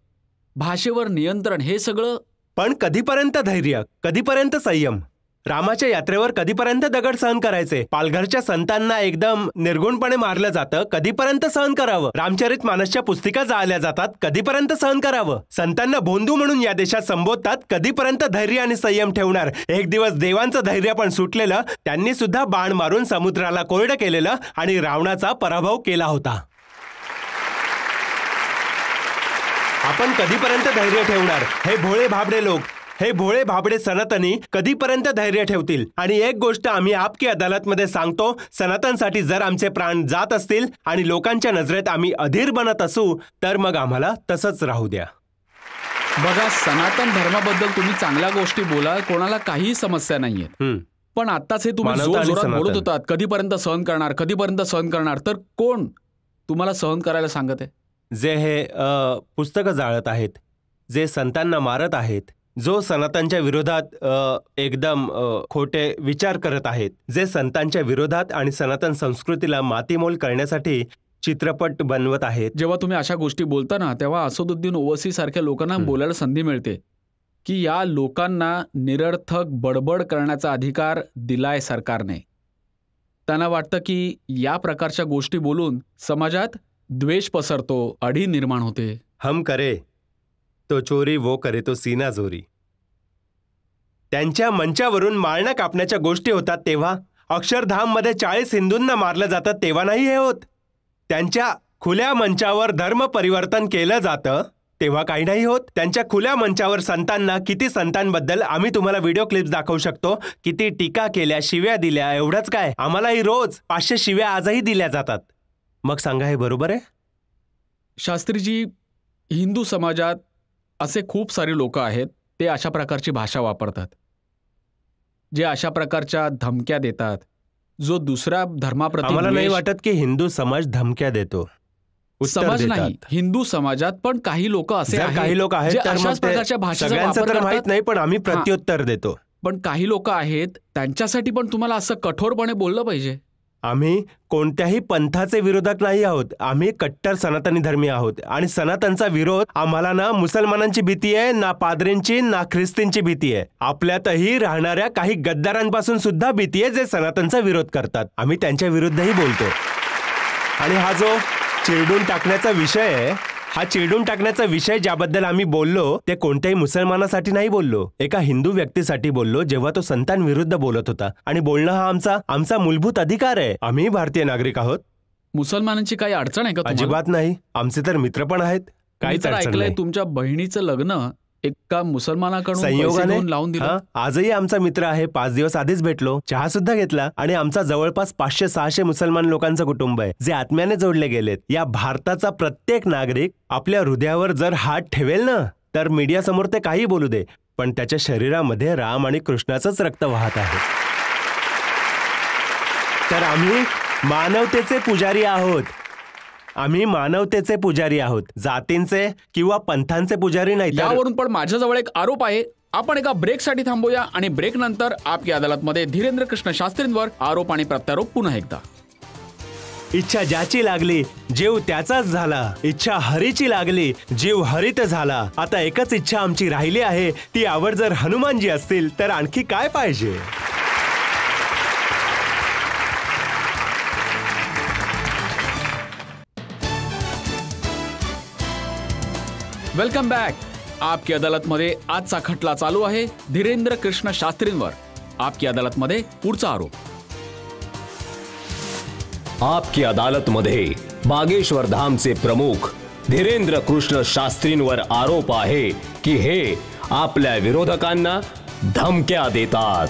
भाषेवर नियंत्रण हे सगळं. पण कधीपर्यंत धैर्य, कधीपर्यंत संयम? रामाच्या यात्रेवर कधीपर्यंत दगड सहन करायचे? पालघरच्या संतांना एकदम निर्गुणपणे मारलं जातं, कधीपर्यंत सहन करावं? रामचरित मानसच्या पुस्तिका जाळल्या जातात, कधीपर्यंत सहन करावं? संतांना भोंदू म्हणून या देशात संबोधतात, कधीपर्यंत धैर्य आणि संयम ठेवणार? एक दिवस देवांचं धैर्य पण सुटलेलं, त्यांनी सुद्धा बाण मारून समुद्राला कोरडं केलेलं आणि रावणाचा पराभव केला होता. आपण कधीपर्यंत धैर्य ठेवणार? हे भोळे भाबडे लोक, हे भोळे भाबडे सनातनी कधीपर्यंत धैर्य ठेवतील? आणि एक गोष्ट आम्ही आपकी अदालतमध्ये सांगतो, सनातनसाठी जर आमचे प्राण जात असतील आणि लोकांच्या नजरेत आम्ही अधीर बनत असू तर मग आम्हाला तसंच राहू द्या. बघा, सनातन धर्माबद्दल तुम्ही चांगल्या गोष्टी बोला, कोणाला काही समस्या नाहीये. पण आत्ताच हे तुम्ही मानवता आणि जोरजोरात बोलत सनातन. होतात, कधीपर्यंत सहन करणार, कधीपर्यंत सहन करणार. तर कोण तुम्हाला सहन करायला सांगत आहे? जे हे पुस्तकं जाळत आहेत, जे संतांना मारत आहेत, जो सनातनच्या विरोधात एकदम खोटे विचार करत आहेत, जे संतांच्या विरोधात आणि सनातन संस्कृतीला मातीमोल करण्यासाठी चित्रपट बनवत आहेत. जेव्हा तुम्ही अशा गोष्टी बोलता ना, तेव्हा असदुद्दीन ओवैसी सारख्या लोकांना बोलायला संधी मिळते की या लोकांना निरर्थक बडबड करण्याचा अधिकार दिलाय सरकारने. त्यांना वाटतं की या प्रकारच्या गोष्टी बोलून समाजात द्वेष पसरतो, अडी निर्माण होते. हम करे तो चोरी, वो करे तो सीना जोरी. त्यांच्या मंचावरून मारणं कापण्याच्या गोष्टी होतात तेव्हा, अक्षरधाममध्ये 40 हिंदूंना मारलं जातं तेव्हा नाही हे होत. त्यांच्या खुल्या मंचावर धर्म परिवर्तन केलं जातं तेव्हा काही नाही होत. त्यांच्या खुल्या मंचावर संतांना, किती संतांबद्दल आम्ही तुम्हाला व्हिडिओ क्लिप्स दाखवू शकतो, किती टीका केल्या, शिव्या दिल्या. एवढंच काय, आम्हालाही रोज 500 शिव्या आजही दिल्या जातात. मग सांगा, हे बरोबर आहे? शास्त्रीजी, हिंदू समाजात असे खूप सारे लोक आहेत, ते अशा प्रकारची भाषा वापरतात, जे अशा प्रकारच्या धमक्या देतात, जो दुसऱ्या धर्माप्रती. आम्हाला नाही वाटत की हिंदू समाज धमक्या देतो. समाज नाही, हिंदू समाजात पण काही लोक असे आहेत, काही लोक आहेत, जे तर अशाच मग ते प्रकारच्या भाषेचा सगळ्यांचं वापर तर माहित करतात. नाही, पण आम्ही प्रत्युत्तर देतो. पण काही लोक आहेत, त्यांच्यासाठी पण तुम्हाला असं कठोरपणे बोललं पाहिजे. आम्ही कोणत्याही पंथाचे विरोधक नाही आहोत, आम्ही कट्टर सनातनी धर्मी आहोत. आणि सनातनचा विरोध आम्हाला ना मुसलमानांची भीती आहे, ना पाद्रींची, ना ख्रिस्तींची भीती आहे. आपल्यातही राहणाऱ्या काही गद्दारांपासून सुद्धा भीती आहे, जे सनातनचा विरोध करतात. आम्ही त्यांच्या विरुद्धही बोलतो. आणि हा जो चिरडून टाकण्याचा विषय आहे, हा चिरडून टाकण्याचा विषय ज्याबद्दल आम्ही बोललो, ते कोणत्याही मुसलमानासाठी नाही बोललो, एका हिंदू व्यक्तीसाठी बोललो, जेव्हा तो संतांविरुद्ध बोलत होता. आणि बोलणं हा आमचा मूलभूत अधिकार आहे. आम्ही भारतीय नागरिक आहोत. मुसलमानांची काही अडचण आहे का तुम्हाला? अजिबात नाही. आमचे तर मित्र पण आहेत. मी काहीच तर अडचण ऐकलंय नाही. तुमच्या बहिणीचं लग्न एका मुसलमानाकडून पैसे संयोगाने घेऊन लावून दिलं. आजही आमचा मित्र आहे. 5 दिवस आधीच भेटलो, चहा सुद्धा घेतला. आणि आमचा जवळपास 500-600 मुसलमान लोकांचं कुटुंब आहे, जे आत्म्याने जोडले गेलेत. या भारताचा प्रत्येक नागरिक आपल्या हृदयावर जर हात ठेवेल ना, तर मीडिया समोर ते काही बोलू दे, पण त्याच्या शरीरामध्ये राम आणि कृष्णाचंच रक्त वाहत आहे. तर आम्ही मानवतेचे पुजारी आहोत. आम्ही मानवतेचे पुजारी आहोत, जातींचे किंवा पंथांचे पुजारी नाही. यावरून पण माझ्याजवळ एक आरोप आहे. आपण एका ब्रेकसाठी थांबूया आणि ब्रेक नंतर आपकी अदालतमध्ये धीरेंद्र कृष्ण शास्त्रींवर आरोप आणि प्रत्यारोप पुन्हा एकदा. इच्छा ज्याची लागली जीव त्याचाच झाला, इच्छा हरीची लागली जीव हरित झाला. आता एकच इच्छा आमची राहिली आहे, ती आवड जर हनुमानजी असतील तर आणखी काय पाहिजे. Welcome back. आपकी अदालतमध्ये आजचा खटला चालू आहे धीरेंद्र कृष्ण शास्त्रींवर. आपकी अदालतमध्ये पुढचा आरोप. आपकी अदालतमध्ये बागेश्वर धामचे प्रमुख धीरेंद्र कृष्ण शास्त्रींवर आरोप आहे की हे आपल्या विरोधकांना धमक्या देतात.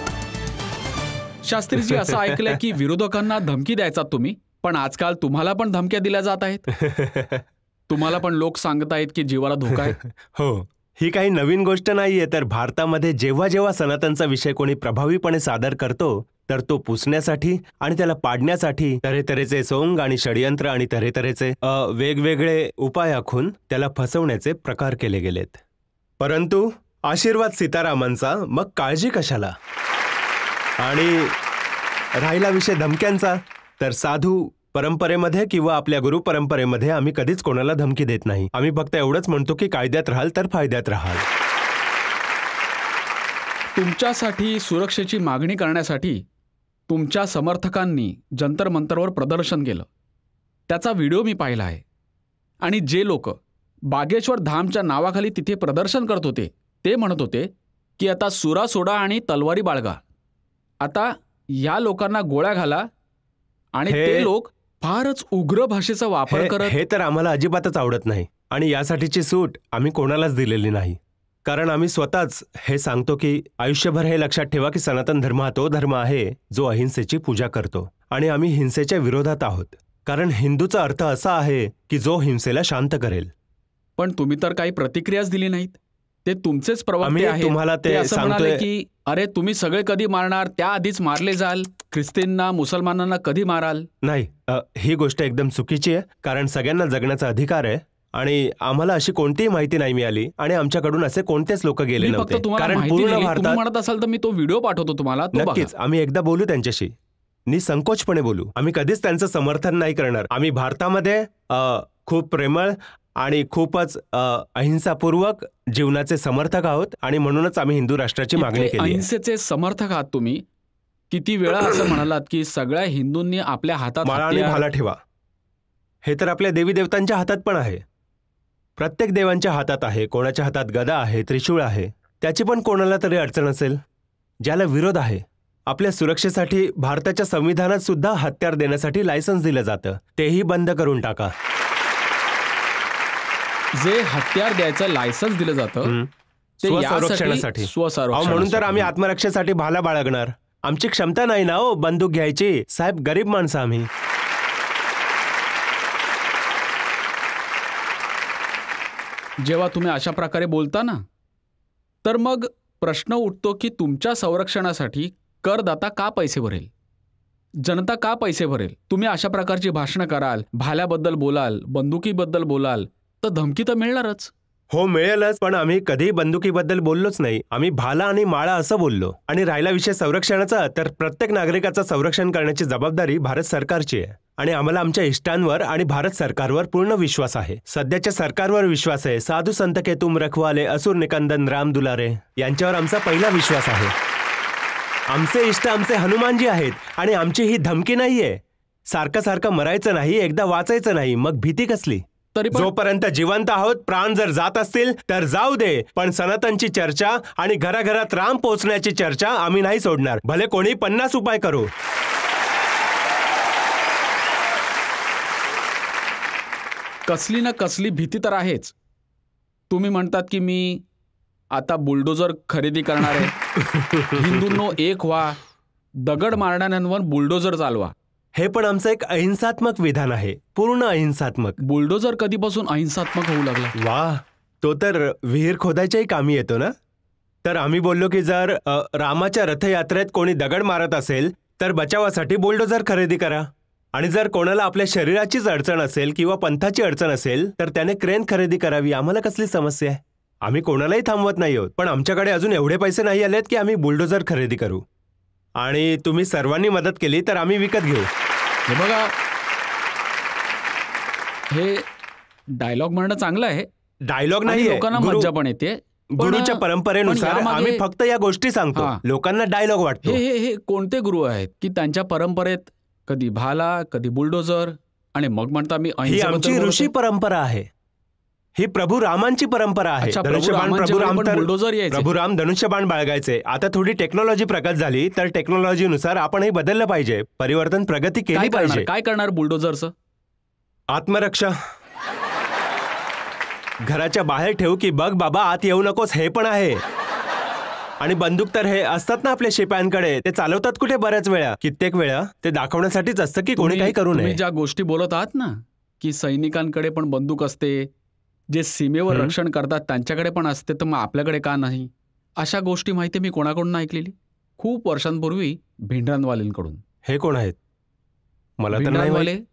शास्त्रीजी, असं ऐकलंय की विरोधकांना धमकी द्यायचा तुम्ही, पण आजकाल तुम्हाला पण धमक्या दिल्या जात आहेत. तुम्हाला पण लोक सांगतायत की जीवाला धोका आहे. हो, ही काही नवीन गोष्ट नाहीये. तर भारतामध्ये जेव्हा जेव्हा सनातनचा विषय कोणी प्रभावीपणे सादर करतो तर तो पुसण्यासाठी आणि त्याला पाडण्यासाठी तऱ्हेतऱ्हेचे सोंग आणि षडयंत्र आणि तऱ्हेतऱ्हेचे वेगवेगळे उपाय आखून त्याला फसवण्याचे प्रकार केले गेलेत. परंतु आशीर्वाद सीतारामांचा मग काळजी कशाला. आणि राहिला विषय धमक्यांचा, तर साधू परंपरेमध्ये किंवा आपल्या गुरु परंपरेमध्ये आम्ही कधीच कोणाला धमकी देत नाही. आम्ही फक्त एवढंच म्हणतो की कायद्यात राहाल तर फायद्यात राहाल. तुमच्यासाठी सुरक्षेची मागणी करण्यासाठी तुमच्या समर्थकांनी जंतर मंतरवर प्रदर्शन केलं. त्याचा व्हिडिओ मी पाहिला आहे. आणि जे लोक बागेश्वर धामच्या नावाखाली तिथे प्रदर्शन करत होते ते म्हणत होते की आता सुरा सोडा आणि तलवारी बाळगा. आता या लोकांना गोळ्या घाला. आणि ते लोक फारच उग्र भाषेचा वापर करत. हे तर आम्हाला अजिबातच आवडत नाही आणि यासाठीची सूट आम्ही कोणालाच दिलेली नाही. कारण आम्ही स्वतःच हे सांगतो की आयुष्यभर हे लक्षात ठेवा की सनातन धर्म हा तो धर्म आहे जो अहिंसेची पूजा करतो. आणि आम्ही हिंसेच्या विरोधात आहोत. कारण हिंदूचा अर्थ असा आहे की जो हिंसेला शांत करेल. पण तुम्ही तर काही प्रतिक्रियाच दिली नाहीत. ते तुमचेच प्रवक्ते आहेत. तुम्हाला ते असं म्हणाले सांगतोय की अरे तुम्ही सगळे कधी मारणार, त्याआधीच मारले जाल. ख्रिस्तींना मुसलमानांना कधी माराल. नाही, ही गोष्ट एकदम चुकीची आहे. कारण सगळ्यांना जगण्याचा अधिकार आहे आणि आम्हाला अशी कोणतीही माहिती नाही मिळाली आणि आमच्याकडून असे कोणतेच लोक गेले नव्हते. कारण पूर्ण भारतात म्हणत असाल तर मी तो व्हिडिओ पाठवतो तुम्हाला. नक्कीच आम्ही एकदा बोलू त्यांच्याशी, निसंकोचपणे बोलू. आम्ही कधीच त्यांचं समर्थन नाही करणार. आम्ही भारतामध्ये खूप प्रेमळ आणि खूपच अहिंसापूर्वक जीवनाचे समर्थक आहोत आणि म्हणूनच आम्ही हिंदू राष्ट्राची मागणी केली. अहिंसेचे समर्थक आहात तुम्ही. किती वेळा असं म्हणालात की सगळ्या हिंदूंनी आपल्या हातात माळा आणि भाला ठेवा. हे तर आपल्या देवी देवतांच्या हातात पण आहे. प्रत्येक देवांच्या हातात आहे. कोणाच्या हातात गदा आहे, त्रिशूळ आहे. त्याची पण कोणाला तरी अडचण असेल. ज्याला विरोध आहे. आपल्या सुरक्षेसाठी भारताच्या संविधानात सुद्धा हत्यार देण्यासाठी लायसन्स दिलं जातं. तेही बंद करून टाका. जे हत्यार द्यायचं लायसन्स दिलं जातं ते स्वसंरक्षणासाठी. म्हणून तर आम्ही आत्मरक्षेसाठी भाला बाळगणार. आमची क्षमता नाही ना बंदूक घ्यायची. साहेब, गरीब माणसं आम्ही. जेव्हा तुम्ही अशा प्रकारे बोलता ना, तर मग प्रश्न उठतो की तुमच्या संरक्षणासाठी करदाता का पैसे भरेल, जनता का पैसे भरेल. तुम्ही अशा प्रकारची भाषणं कराल, भाल्याबद्दल बोलाल, बंदुकीबद्दल बोलाल, तर धमकी तर मिळणारच. हो, मिळेलच. पण आम्ही कधी बंदुकीबद्दल बोललोच नाही. आम्ही भाला आणि माळा असं बोललो. आणि राहिला विषय संरक्षणाचा, तर प्रत्येक नागरिकाचं संरक्षण करण्याची जबाबदारी भारत सरकारची आहे. आणि आम्हाला आमच्या इष्टांवर आणि भारत सरकारवर पूर्ण विश्वास आहे. सध्याच्या सरकारवर विश्वास आहे. साधू संत के तुम रखवाले, असुर निकंदन राम दुलारे यांच्यावर आमचा पहिला विश्वास आहे. आमचे इष्ट आमचे हनुमानजी आहेत. आणि आमची ही धमकी नाहीये. सारखं सारखं मरायचं नाही, एकदा वाचायचं नाही, मग भीती कसली. जोपर्यंत जिवंत आहोत, प्राण जर जात असतील तर जाऊ दे. पण सनातनची चर्चा आणि घराघरात राम पोहोचण्याची चर्चा आम्ही नाही सोडणार. भले कोणी 50 उपाय करू. कसली ना कसली भीती तर आहेच. तुम्ही म्हणतात की मी आता बुलडोजर खरेदी करणार आहे. हिंदूंनो एक व्हा, दगड मारणाऱ्यांवर बुलडोजर चालवा. हे पण आमचं एक अहिंसात्मक विधान आहे. पूर्ण अहिंसात्मक. बुलडोजर कधीपासून अहिंसात्मक होऊ लागला. वाह, तो तर विहीर खोदायच्याही कामी येतो ना. तर आम्ही बोललो की जर रामाच्या रथयात्रेत कोणी दगड मारत असेल तर बचावासाठी बुलडोझर खरेदी करा. आणि जर कोणाला आपल्या शरीराचीच अडचण असेल किंवा पंथाची अडचण असेल तर त्याने क्रेन खरेदी करावी. आम्हाला कसली समस्या आहे? आम्ही कोणालाही थांबवत नाही आहोत. पण आमच्याकडे अजून एवढे पैसे नाही आलेत की आम्ही बुलडोझर खरेदी करू. आणि तुम्ही सर्वांनी मदत केली तर आम्ही विकत घेऊ. हे बघा, हे डायलॉग म्हणणं चांगलं आहे. डायलॉग आणि नाही, लोकांना मज्जा पण येते. गुरुच्या परंपरेनुसार पण यामागे- आम्ही फक्त या गोष्टी सांगतो. हां. लोकांना डायलॉग वाटतो. हे हे हे कोणते गुरु आहेत की त्यांच्या परंपरेत कधी भाला, कधी बुलडोझर, आणि मग म्हणता मी ही अहिंसेबद्दल आमची बोलतोय? ऋषी परंपरा आहे. ही प्रभू रामांची परंपरा आहे. अच्छा, प्रभू धनुष्यबाण रामांच्या प्रभू राम वेळी पण तर बुलडोझर यायचे. प्रभू राम धनुष्यबाण बाळगायचे. आता थोडी टेक्नॉलॉजी प्रगत झाली तर टेक्नॉलॉजीनुसार आपणही बदललं पाहिजे. परिवर्तन प्रगती केली पाहिजे. काय करणार बुलडोझरचं? आत्मरक्षा. घराच्या बाहेर ठेवू की बघ बाबा आत येऊ नकोस हे पण आहे. आणि बंदूक तर हे असतात ना आपल्या शिपायांकडे, ते चालवतात कुठे बऱ्याच वेळा, कित्येक वेळा ते दाखवण्यासाठीच असतं की कोणी काही करू नये. तुम्ही ज्या गोष्टी बोलत आहात ना, की सैनिकांकडे पण बंदूक असते, जे सीमेवर रक्षण करतात त्यांच्याकडे पण असते, तर मग आपल्याकडे का नाही? अशा गोष्टी माहिती मी कोणाकडून ऐकलेली खूप वर्षांपूर्वी, भिंडरानवालेंकडून. हे कोण आहेत? मला तर नाही भिंडरानवाले माहित.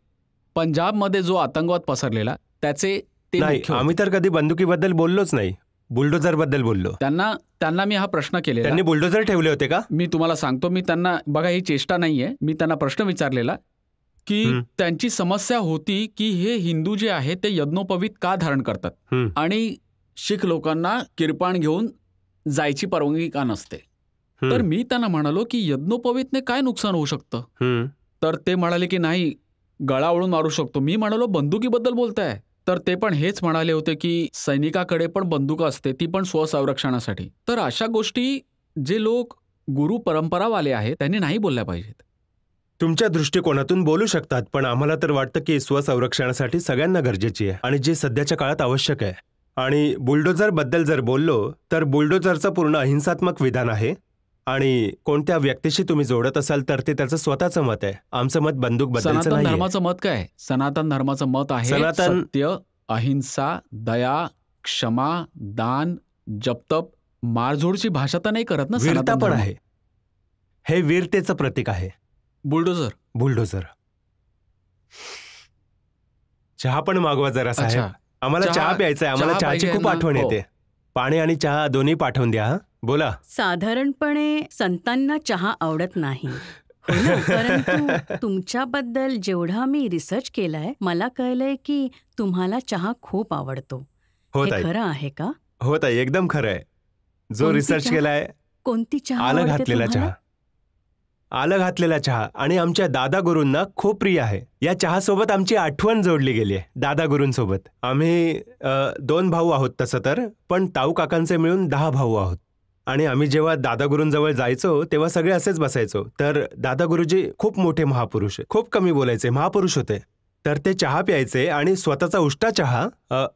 पंजाबमध्ये जो आतंकवाद पसरलेला त्याचे ते नाही, मुख्य होते. आम्ही तर कधी बंदुकीबद्दल बोललोच नाही. बुलडोझर बद्दल बोललो. त्यांना मी हा प्रश्न केलेला. त्यांनी बुलडोझर ठेवले होते का? मी तुम्हाला सांगतो, मी त्यांना, बघा ही चेष्टा नाहीये, मी त्यांना प्रश्न विचारलेला की त्यांची समस्या होती की हे हिंदू जे आहे ते यज्ञोपवीत का धारण करतात आणि शीख लोकांना किरपाण घेऊन जायची परवानगी का नसते. तर मी त्यांना म्हणालो की यज्ञोपवीतने काय नुकसान होऊ शकतं? तर ते म्हणाले की नाही, गळा ओळून मारू शकतो. मी म्हणालो बंदुकीबद्दल बोलताय? तर ते पण हेच म्हणाले होते की सैनिकाकडे पण बंदूक असते, ती पण स्वसंरक्षणासाठी. तर अशा गोष्टी जे लोक गुरु परंपरावाले आहेत त्यांनी नाही बोलल्या पाहिजेत. तुमच्या दृष्टिकोनातून बोलू शकतात, पण आम्हाला तर वाटतं की स्वसंरक्षणासाठी सगळ्यांना गरजेची आहे आणि जे सध्याच्या काळात आवश्यक आहे. आणि बुलडोझर बद्दल जर बोललो तर बुलडोझरचं पूर्ण अहिंसात्मक विधान आहे. आणि कोणत्या व्यक्तीशी तुम्ही जोडत असाल तर ते त्याचं स्वतःचं मत आहे. आमचं मत बंदूक बद्दलचं सनातन नाही. धर्माचं मत काय? सनातन धर्माचं मत आहे सत्य, अहिंसा, दया, क्षमा, दान, जपतप. मारझोडची भाषा तर नाही करत ना. वीरता सनातन पण धर्म. आहे. हे वीरतेचं प्रतीक आहे बुलडोझर. चहा पण मागवा जरा साहेब. अच्छा. आम्हाला चहा प्यायचा आहे. आम्हाला चहा चहाची पाहिजे खूप ना? आठवण हो. येते. पाणी आणि चहा दोन्ही पाठवून द्या. हा, बोला. साधारणपणे संतांना चहा आवडत नाही, हो ना? परंतु तुमच्याबद्दल जेवढा मी रिसर्च केलाय मला कळलंय की तुम्हाला चहा खूप आवडतो. हो हे ताई, खरं आहे का? हो ताई, एकदम खरं आहे. जो कोणती रिसर्च चहा? केलाय. कोणती चहा आलं आवडते घातलेला तुम्हाला? चहा. आलं घातलेला चहा आणि आमच्या दादा गुरूंना खूप प्रिय आहे. या चहासोबत आमची आठवण जोडली गेली आहे दादा गुरूंसोबत. आम्ही 2 भाऊ आहोत तसं तर, पण ताऊ काकांचे मिळून 10 भाऊ आहोत. आणि आम्ही जेव्हा दादा गुरूंजवळ जायचो तेव्हा सगळे असेच बसायचो. तर दादा गुरुजी खूप मोठे महापुरुष, खूप कमी बोलायचे, महापुरुष होते. तर ते चहा प्यायचे आणि स्वतःचा उष्टा चहा,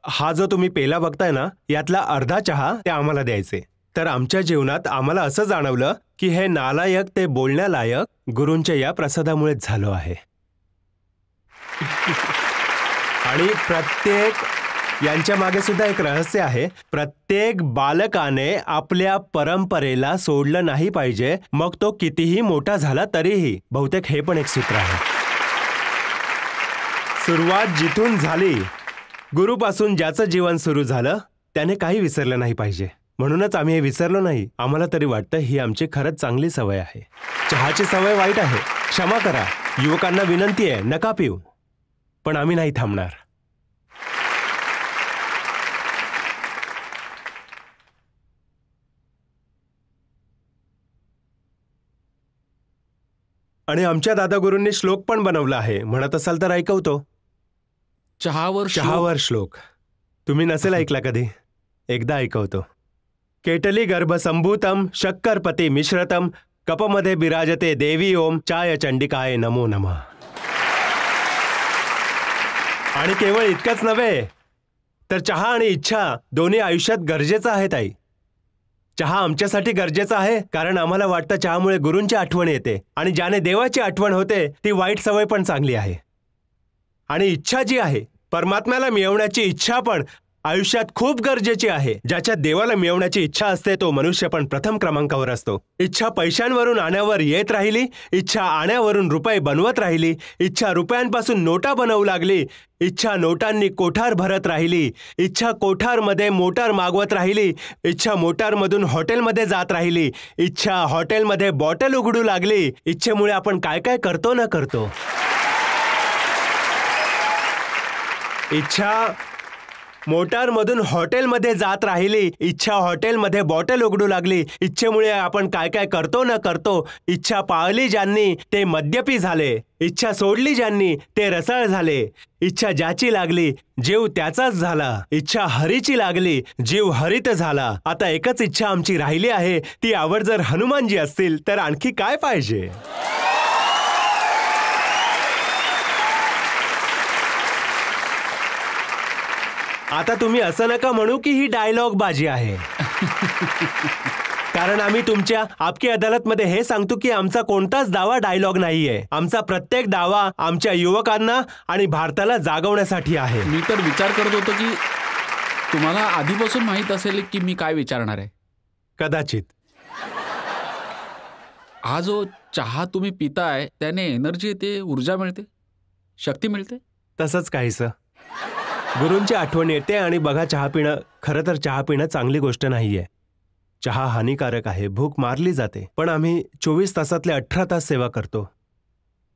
हा जो तुम्ही पेला बघताय ना, यातला अर्धा चहा ते आम्हाला द्यायचे. तर आमच्या जीवनात आम्हाला असं जाणवलं की हे नालायक ते बोलण्यालायक गुरूंच्या या प्रसादामुळेच झालो आहे. आणि यांच्या मागे सुद्धा एक रहस्य आहे. प्रत्येक बालकाने आपल्या परंपरेला सोडलं नाही पाहिजे, मग तो कितीही मोठा झाला तरीही. बहुतेक हे पण एक सूत्र आहे. सुरुवात जिथून झाली, गुरुपासून ज्याचं जीवन सुरू झालं त्याने काही विसरलं नाही पाहिजे. म्हणूनच आम्ही हे विसरलो नाही. आम्हाला तरी वाटतं ही आमची खरंच चांगली सवय आहे. चहाची सवय वाईट आहे, क्षमा करा. युवकांना विनंती आहे, नका पिऊ. पण आम्ही नाही थांबणार. आणि आमच्या दादागुरूंनी श्लोक पण बनवला आहे. म्हणत असाल तर ऐकवतो. चहावर श्लोक. तुम्ही नसेल ऐकला कधी, एकदा ऐकवतो. केटली गर्भसंभूतम शक्करपती मिश्रतम कपमध्ये बिराजते देवी ओम चाय चंडिकाय नमो नमः. आणि केवळ इतकंच नव्हे तर चहा आणि इच्छा दोन्ही आयुष्यात गरजेचं आहे ताई. चहा आमच्यासाठी गरजेचा आहे कारण आम्हाला वाटतं चहामुळे गुरूंची आठवण येते आणि ज्याने देवाची आठवण होते ती वाईट सवय पण चांगली आहे. आणि इच्छा जी आहे, परमात्म्याला मिळवण्याची इच्छा पण आयुष्यात खूप गरजेची आहे. ज्याच्या देवाला मिळवण्याची इच्छा असते तो मनुष्य पण प्रथम क्रमांकावर असतो. इच्छा पैशांवरून आण्यावर येत राहिली, इच्छा आण्यावरून रुपये बनवत राहिली, इच्छा रुपयांपासून नोटा बनवू लागली, इच्छा नोटांनी कोठार भरत राहिली, इच्छा कोठारमध्ये मोटार मागवत राहिली, इच्छा मोटारमधून हॉटेलमध्ये जात राहिली, इच्छा हॉटेलमध्ये बॉटल उघडू लागली. इच्छेमुळे आपण काय काय करतो ना करतो. इच्छा मोटारमधून हॉटेलमध्ये जात राहिली, इच्छा हॉटेलमध्ये बॉटल उघडू लागली. इच्छेमुळे आपण काय काय करतो ना करतो. इच्छा पाळली ज्यांनी ते मद्यपी झाले, इच्छा सोडली ज्यांनी ते रसाळ झाले. इच्छा ज्याची लागली जीव त्याचाच झाला, इच्छा हरीची लागली जीव हरित झाला. आता एकच इच्छा आमची राहिली आहे, ती आवड जर हनुमानजी असतील तर आणखी काय पाहिजे. आता तुम्ही असं नका म्हणू की ही डायलॉग बाजी आहे. कारण आम्ही तुमच्या आपकी अदालतमध्ये हे सांगतो की आमचा कोणताच दावा डायलॉग नाहीये. आमचा प्रत्येक दावा आमच्या युवकांना आणि भारताला जागवण्यासाठी आहे. मी तर विचार करत होतो की तुम्हाला आधीपासून माहित असेल की मी काय विचारणार आहे. कदाचित. हा जो चहा तुम्ही पिताय त्याने एनर्जी येते, ऊर्जा मिळते, शक्ती मिळते. तसंच काहीसं. गुरूंची आठवण येते. आणि बघा, चहा पिणं, खरं तर चहा पिणं चांगली गोष्ट नाहीये. चहा हानिकारक आहे, भूक मारली जाते. पण आम्ही 24 तासातले 18 तास सेवा करतो.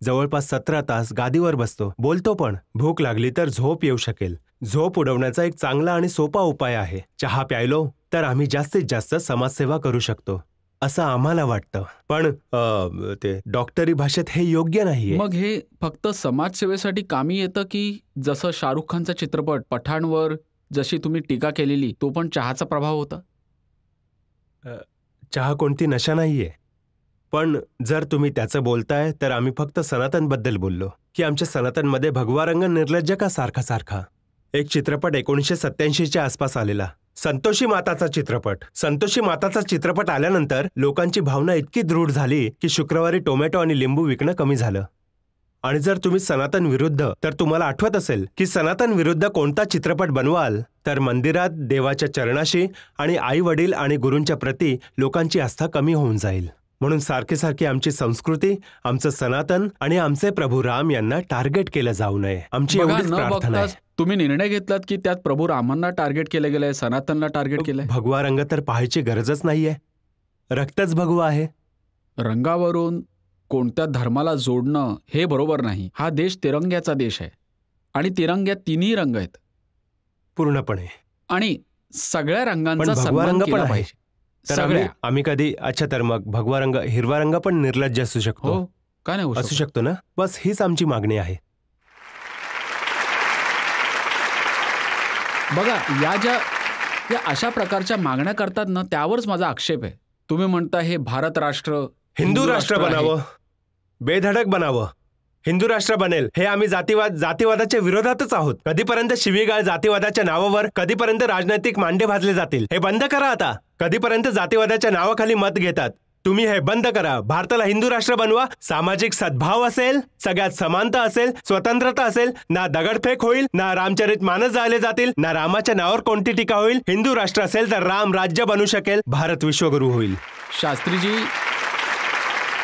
जवळपास 17 तास गादीवर बसतो, बोलतो पण. भूक लागली तर झोप येऊ शकेल. झोप उडवण्याचा एक चांगला आणि सोपा उपाय आहे. चहा प्यायलो तर आम्ही जास्तीत जास्त समाजसेवा करू शकतो असं आम्हाला वाटतं. पण ते डॉक्टरी भाषेत हे योग्य नाहीये. मग हे फक्त समाजसेवेसाठी कामी येतं की जसं शाहरुख खानचा चित्रपट पठाणवर जशी तुम्ही टीका केलेली तो पण चहाचा प्रभाव होता? चहा कोणती नशा नाहीये. पण जर तुम्ही त्याचं बोलताय तर आम्ही फक्त सनातनबद्दल बोललो की आमच्या सनातनमध्ये भगवा रंग निर्लज्ज का सारखा सारखा. एक चित्रपट 1987च्या आसपास आलेला, संतोषी माताचा चित्रपट. संतोषी माताचा चित्रपट आल्यानंतर लोकांची भावना इतकी दृढ झाली की शुक्रवारी टोमॅटो आणि लिंबू विकणं कमी झालं. आणि जर तुम्ही सनातन विरुद्ध, तर तुम्हाला आठवत असेल की सनातन विरुद्ध कोणता चित्रपट बनवाल तर मंदिरात देवाच्या चरणाशी आणि आई वडील आणि गुरूंच्या प्रती लोकांची आस्था कमी होऊन जाईल. म्हणून सारखी सारखी आमची संस्कृती, आमचं सनातन आणि आमचे प्रभू राम यांना टार्गेट केलं जाऊ नये. आमची एवढीच प्रार्थना आहे. तुम्ही निर्णय घेतलात की त्यात प्रभू रामांना टार्गेट केलं गेलंय, सनातनला टार्गेट केलंय. भगवा रंग तर पाहायची गरजच नाहीये, रक्तच भगवा आहे. रंगावरून कोणत्या धर्माला जोडणं हे बरोबर नाही. हा देश तिरंग्याचा देश आहे आणि तिरंग्यात तिन्ही रंग आहेत पूर्णपणे. आणि सगळ्या रंगांचा भगवा रंग सन्मान पण केला आहे. पाहिजे. तर आम्ही कधी, अच्छा तर मग भगवा रंग, हिरवा रंग पण निर्लज्ज असू शकतो. हो, काय नाही असू शकतो ना. बस हीच आमची मागणी आहे. बघा, या अशा प्रकारच्या मागण्या करतात ना, त्यावरच माझा आक्षेप आहे. तुम्ही म्हणता हे भारत राष्ट्र हिंदू राष्ट्र बनावं, बेधडक बनावं. हिंदू राष्ट्र बनेल हे आम्ही जातीवादाच्या विरोधातच आहोत. कधीपर्यंत शिवीगाळ जातीवादाच्या नावावर, कधीपर्यंत राजनैतिक मांडे भाजले जातील हे बंद करा. आता कधीपर्यंत जातीवादाच्या नावाखाली मत घेतात तुम्ही, हे बंद करा. भारताला हिंदू राष्ट्र बनवा. सामाजिक सद्भाव असेल, सगळ्यात समानता असेल, स्वतंत्रता असेल, ना दगडफेक होईल, ना रामचरित मानस जाळले जातील, ना रामाच्या नावावर कोणती टीका होईल. हिंदू राष्ट्र असेल तर राम राज्य बनू शकेल, भारत विश्वगुरू होईल. शास्त्रीजी,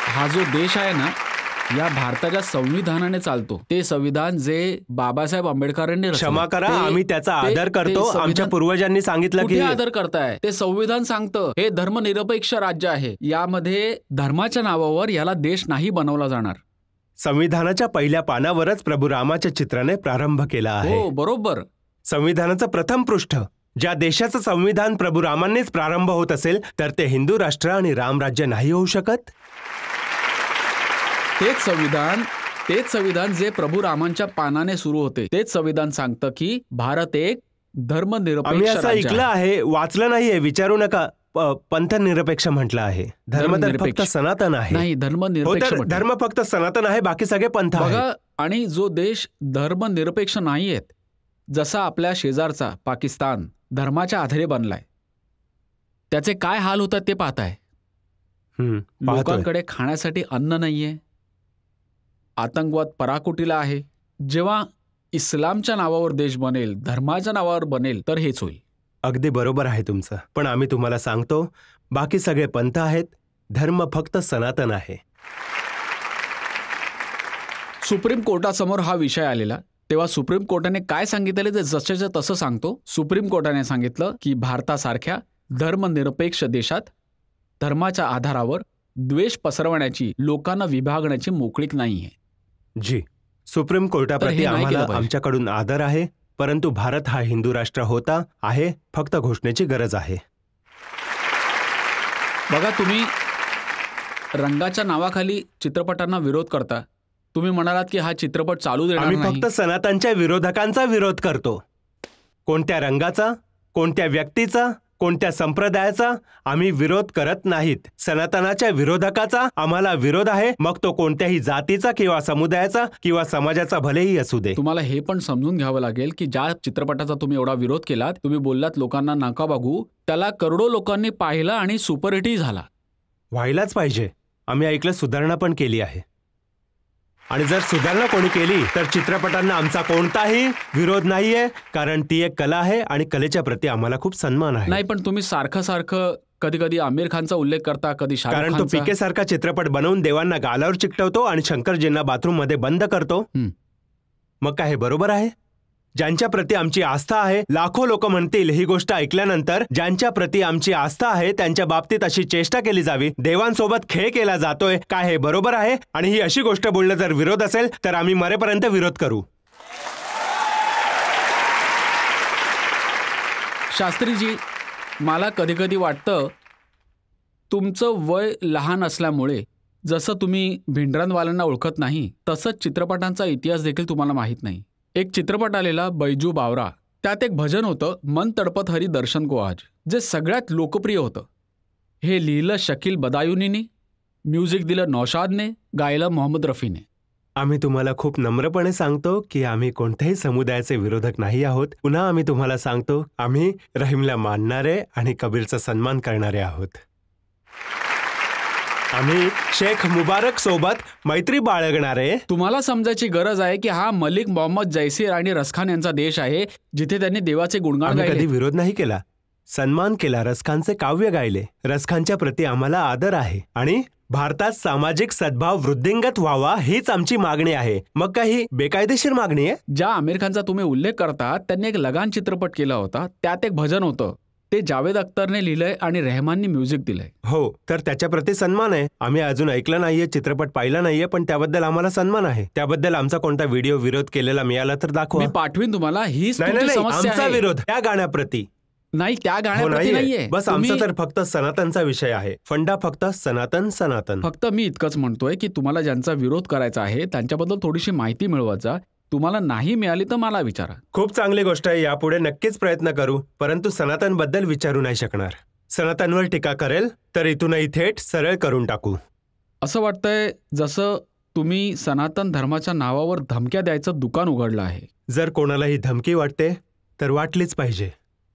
हा जो देश आहे ना, या भारताच्या संविधानाने चालतो. ते संविधान जे बाबासाहेब आंबेडकरांनी रचलं. क्षमा करा, आम्ही त्याचा आदर करतो. आमच्या पूर्वजांनी सांगितलं की आदर करताय. ते संविधान सांगतं हे धर्मनिरपेक्ष राज्य आहे. यामध्ये धर्माच्या नावावर याला देश नाही बनवला जाणार. संविधानाच्या पहिल्या पानावरच प्रभू रामाच्या चित्राने प्रारंभ केला आहे. हो, बरोबर. संविधानाचं प्रथम पृष्ठ, ज्या देशाचं संविधान प्रभू रामांनीच प्रारंभ होत असेल तर ते हिंदू राष्ट्र आणि रामराज्य नाही होऊ शकत. तेच संविधान जे प्रभू रामांच्या पानाने सुरू होते, तेच संविधान सांगतं की भारत एक धर्मनिरपेक्ष राज्य आहे. आम्ही असं ऐकलं आहे, वाचलं नाहीये, विचारू नका. पंथनिरपेक्ष म्हटलं आहे. धर्म तर फक्त सनातन आहे. नाही, धर्मनिरपेक्ष. धर्म फक्त सनातन आहे, बाकी सगळे पंथ आहेत. आणि जो देश धर्मनिरपेक्ष नाहीयेत, जसा आपल्या शेजारचा पाकिस्तान धर्माच्या आधारे बनलाय, त्याचे काय हाल होतात ते पाहताय. लोकांकडे खाण्यासाठी अन्न नाहीये, आतंकवाद पराकोटीला आहे. जेव्हा इस्लामच्या नावावर देश बनेल, धर्माच्या नावावर बनेल, तर हेच होईल. अगदी बरोबर आहे तुमचं. पण आम्ही तुम्हाला सांगतो, बाकी सगळे पंथ आहेत, धर्म फक्त सनातन आहे. सुप्रीम कोर्टासमोर हा विषय आलेला तेव्हा सुप्रीम कोर्टाने काय सांगितले ते जसेच्या तसं सांगतो. सुप्रीम कोर्टाने सांगितलं की भारतासारख्या धर्मनिरपेक्ष देशात धर्माच्या आधारावर द्वेष पसरवण्याची, लोकांना विभागण्याची मोकळीक नाहीये. जी, सुप्रीम तर कोर्टाप्रती हे नाही केलं आम्हाला पाहिजे. आमच्याकडून आदर आहे, परंतु भारत हा हिंदू राष्ट्र होता आहे, फक्त घोषणेची गरज आहे. बघा, तुम्ही रंगाच्या नावाखाली चित्रपटांना विरोध करता. तुम्ही म्हणालात की हा चित्रपट चालू देणार आम्ही नाही. फक्त सनातनच्या विरोधकांचा विरोध करतो. कोणत्या रंगाचा, कोणत्या व्यक्तीचा, कोणत्या संप्रदायाचा आम्ही विरोध करत नाहीत. सनातनाच्या विरोधकाचा आम्हाला विरोध आहे, मग तो कोणत्याही जातीचा किंवा समुदायाचा किंवा समाजाचा भलेही असू दे. तुम्हाला हे पण समजून घ्यावं लागेल की ज्या चित्रपटाचा तुम्ही एवढा विरोध केलात, तुम्ही बोललात लोकांना नका बघू, त्याला करोडो लोकांनी पाहिलं आणि सुपरहिटही झाला. व्हायलाच पाहिजे. आम्ही ऐकलं सुधारणा पण केली आहे. आणि जर सुधारणा कोणी केली तर चित्रपटांना आमचा कोणताही विरोध नाहीये, कारण ती एक कला आहे आणि कलेच्या प्रती आम्हाला खूप सन्मान आहे. नाही, पण तुम्ही सारखं सारखं कधी कधी आमिर खानचा उल्लेख करता, कधी शाहरुख कारण तो खानचा. पीके सारखा चित्रपट बनवून देवांना गालावर चिकटवतो आणि शंकरजींना बाथरूम मध्ये बंद करतो. मग काय हे बरोबर आहे? ज्यांच्या प्रती आमची आस्था आहे, लाखो लोक म्हणतील ही गोष्ट ऐकल्यानंतर, ज्यांच्या प्रती आमची आस्था आहे त्यांच्या बाबतीत अशी चेष्टा केली जावी, देवांसोबत खेळ केला जातोय, काय हे बरोबर आहे? आणि ही अशी गोष्ट बोलणं जर विरोध असेल तर आम्ही मरेपर्यंत विरोध करू. शास्त्रीजी, मला कधी कधी वाटतं तुमचं वय लहान असल्यामुळे जसं तुम्ही भिंडरांवाल्यांना ओळखत नाही, तसंच चित्रपटांचा इतिहास देखील तुम्हाला माहीत नाही. एक चित्रपट आलेला बैजू बावरा, त्यात एक भजन होतं, मन तडपत हरी दर्शन को आज, जे सगळ्यात लोकप्रिय होतं. हे लिहिलं शकील बदायुनीने, म्युझिक दिलं नौशादने, गायलं मोहम्मद रफीने. आम्ही तुम्हाला खूप नम्रपणे सांगतो की आम्ही कोणत्याही समुदायाचे विरोधक नाही आहोत. पुन्हा आम्ही तुम्हाला सांगतो, आम्ही रहीमला मानणारे आणि कबीरचा सन्मान करणारे आहोत. आम्ही शेख मुबारक सोबत मैत्री बाळगणारे. तुम्हाला समजायची गरज आहे की हा मलिक मोहम्मद जयसीर आणि रसखान यांचा देश आहे, जिथे त्यांनी देवाचे गुणगान आम्ही कधी गायले. विरोध नाही केला, सन्मान केला. रसखानचे काव्य गायले. रसखानच्या प्रती आम्हाला आदर आहे आणि भारतात सामाजिक सद्भाव वृद्धिंगत व्हावा हीच आमची मागणी आहे. मग काही बेकायदेशीर मागणी आहे? ज्या आमिर खानचा तुम्ही उल्लेख करता, त्यांनी एक लगान चित्रपट केला होता, त्यात एक भजन होतं, ते जावेद अख्तरने लिहिलंय आणि रेहमानने म्युझिक दिलंय. हो, तर त्याच्या प्रती सन्मान आहे. आम्ही अजून ऐकलं नाहीये, चित्रपट पाहिला नाहीये, पण त्याबद्दल आम्हाला सन्मान आहे. त्याबद्दल आमचा कोणता व्हिडिओ विरोध केलेला मिळाला तर दाखवा. मी पाठवीन तुम्हाला. हीच नाही, तुमची नाही, समस्या आमचा आहे. विरोध त्या गाण्याप्रती नाही, त्या हो, गाण्याप्रती नाहीये. नाहीये. बस तुम्ही- आमचा तर फक्त सनातनचा विषय आहे. फंडा फक्त सनातन सनातन. फक्त मी इतकंच म्हणतोय की तुम्हाला ज्यांचा विरोध करायचा आहे त्यांच्याबद्दल थोडीशी माहिती मिळवत जा. तुम्हाला नाही मिळाली तर मला विचारा. खूप चांगली गोष्ट आहे. यापुढे नक्कीच प्रयत्न करू, परंतु सनातन बद्दल विचारू नाही शकणार. सनातनवर टीका करेल तर इथूनही थेट सरळ करून टाकू. असं वाटतंय जसं तुम्ही सनातन धर्माच्या नावावर धमक्या द्यायचं दुकान उघडलं आहे. जर कोणाला ही धमकी वाटते तर वाटलीच पाहिजे,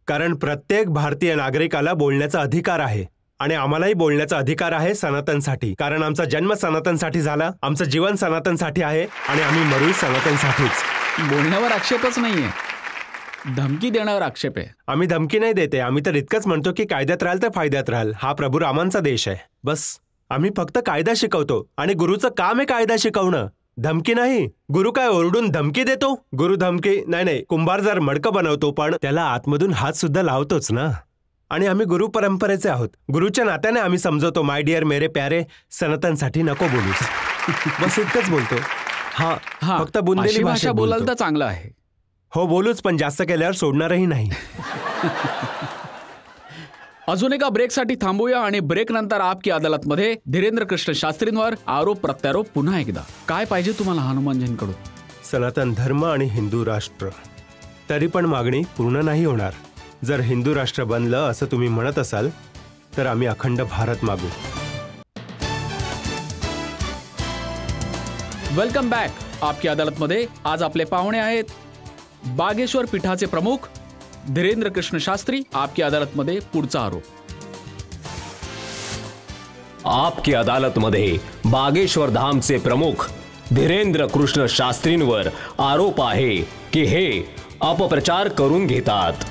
कारण प्रत्येक भारतीय नागरिकाला बोलण्याचा अधिकार आहे आणि आम्हालाही बोलण्याचा अधिकार आहे सनातनसाठी. कारण आमचा जन्म सनातनसाठी झाला, आमचं जीवन सनातनसाठी आहे आणि आम्ही मरूही सनातनसाठीच. बोलण्यावर आक्षेपच नाहीये, धमकी देण्यावर आक्षेप आहे. आम्ही धमकी नाही देते, आम्ही तर इतकंच म्हणतो की कायद्यात राहाल तर फायद्यात राहाल. हा प्रभू रामांचा देश आहे. बस आम्ही फक्त कायदा शिकवतो आणि गुरुचं काम आहे कायदा शिकवणं, धमकी नाही. गुरु काय ओरडून धमकी देतो? गुरु धमकी नाही. कुंभार जर मडकं बनवतो पण त्याला आतमधून हात सुद्धा लावतोच ना. आणि आम्ही गुरु परंपरेचे आहोत. गुरुच्या नात्याने आम्ही समजवतो, माय डिअर मेरे प्यारे, सनातनसाठी नको बोलूच. बस इतकंच बोलतो. हा, फक्त बुंदेली अशी भाषा भाषेत बोलाल बोलतो. तर चांगलं आहे. हो बोलूच, पण जास्त केल्यावर सोडणारही नाही. अजून एका ब्रेकसाठी थांबूया आणि ब्रेक नंतर आपकी अदालतमध्ये धीरेंद्र कृष्ण शास्त्रींवर आरोप प्रत्यारोप पुन्हा एकदा. काय पाहिजे तुम्हाला हनुमानजींकडून? सनातन धर्म आणि हिंदू राष्ट्र. तरी पण मागणी पूर्ण नाही होणार. जर हिंदू राष्ट्र बनलं असं तुम्ही म्हणत असाल तर आम्ही अखंड भारत मागू. वेलकम बॅक आपकी अदालतमध्ये. आज आपले पाहुणे आहेत बागेश्वर पीठाचे प्रमुख धीरेंद्र कृष्ण शास्त्री. आपकी अदालतमध्ये पुढचा आरोप. आपकी अदालतमध्ये बागेश्वर धामचे प्रमुख धीरेंद्र कृष्ण शास्त्रींवर आरोप आहे की हे अपप्रचार करून घेतात.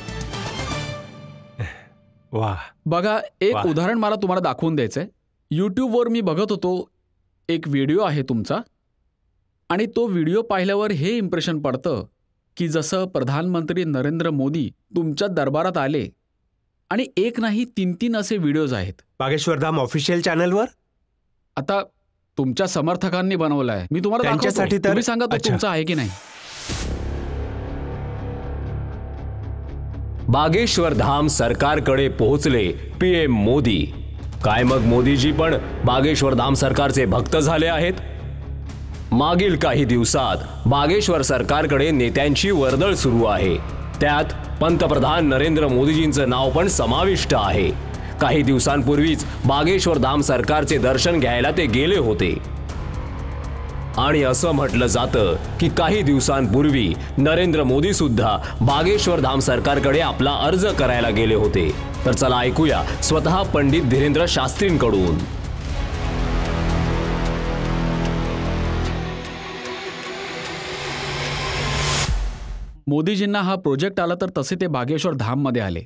वा, बघा, एक वाह. उदाहरण मला तुम्हाला दाखवून द्यायचंय. यूट्यूबवर मी बघत होतो, एक व्हिडिओ आहे तुमचा, आणि तो व्हिडिओ पाहिल्यावर हे इम्प्रेशन पडतं की जसं प्रधानमंत्री नरेंद्र मोदी तुमच्या दरबारात आले, आणि एक नाही 3-3 असे व्हिडिओज आहेत. बागेश्वरधाम ऑफिशियल चॅनलवर आता तुमच्या समर्थकांनी बनवलाय, मी तुम्हाला त्यांच्यासाठी दाखवतो. तर- तुम्ही सांगा तो अच्छा. तुमचा आहे की नाही. बागेश्वर धाम सरकारकडे पोहोचले PM मोदी. काय मग मोदीजी पण बागेश्वर धाम सरकारचे भक्त झाले आहेत? मागील काही दिवसात बागेश्वर सरकारकडे नेत्यांची वर्दळ सुरू आहे. त्यात पंतप्रधान नरेंद्र मोदीजींचं नाव पण समाविष्ट आहे. काही दिवसांपूर्वीच बागेश्वर धाम सरकारचे दर्शन घ्यायला ते गेले होते, आणि असं म्हटलं जातं की काही दिवसांपूर्वी नरेंद्र मोदी सुद्धा बागेश्वर धाम सरकारकडे आपला अर्ज करायला गेले होते. तर चला ऐकूया स्वतः पंडित धीरेंद्र शास्त्रींकडून. मोदीजींना हा प्रोजेक्ट आला तर तसे ते बागेश्वर धाममध्ये आले.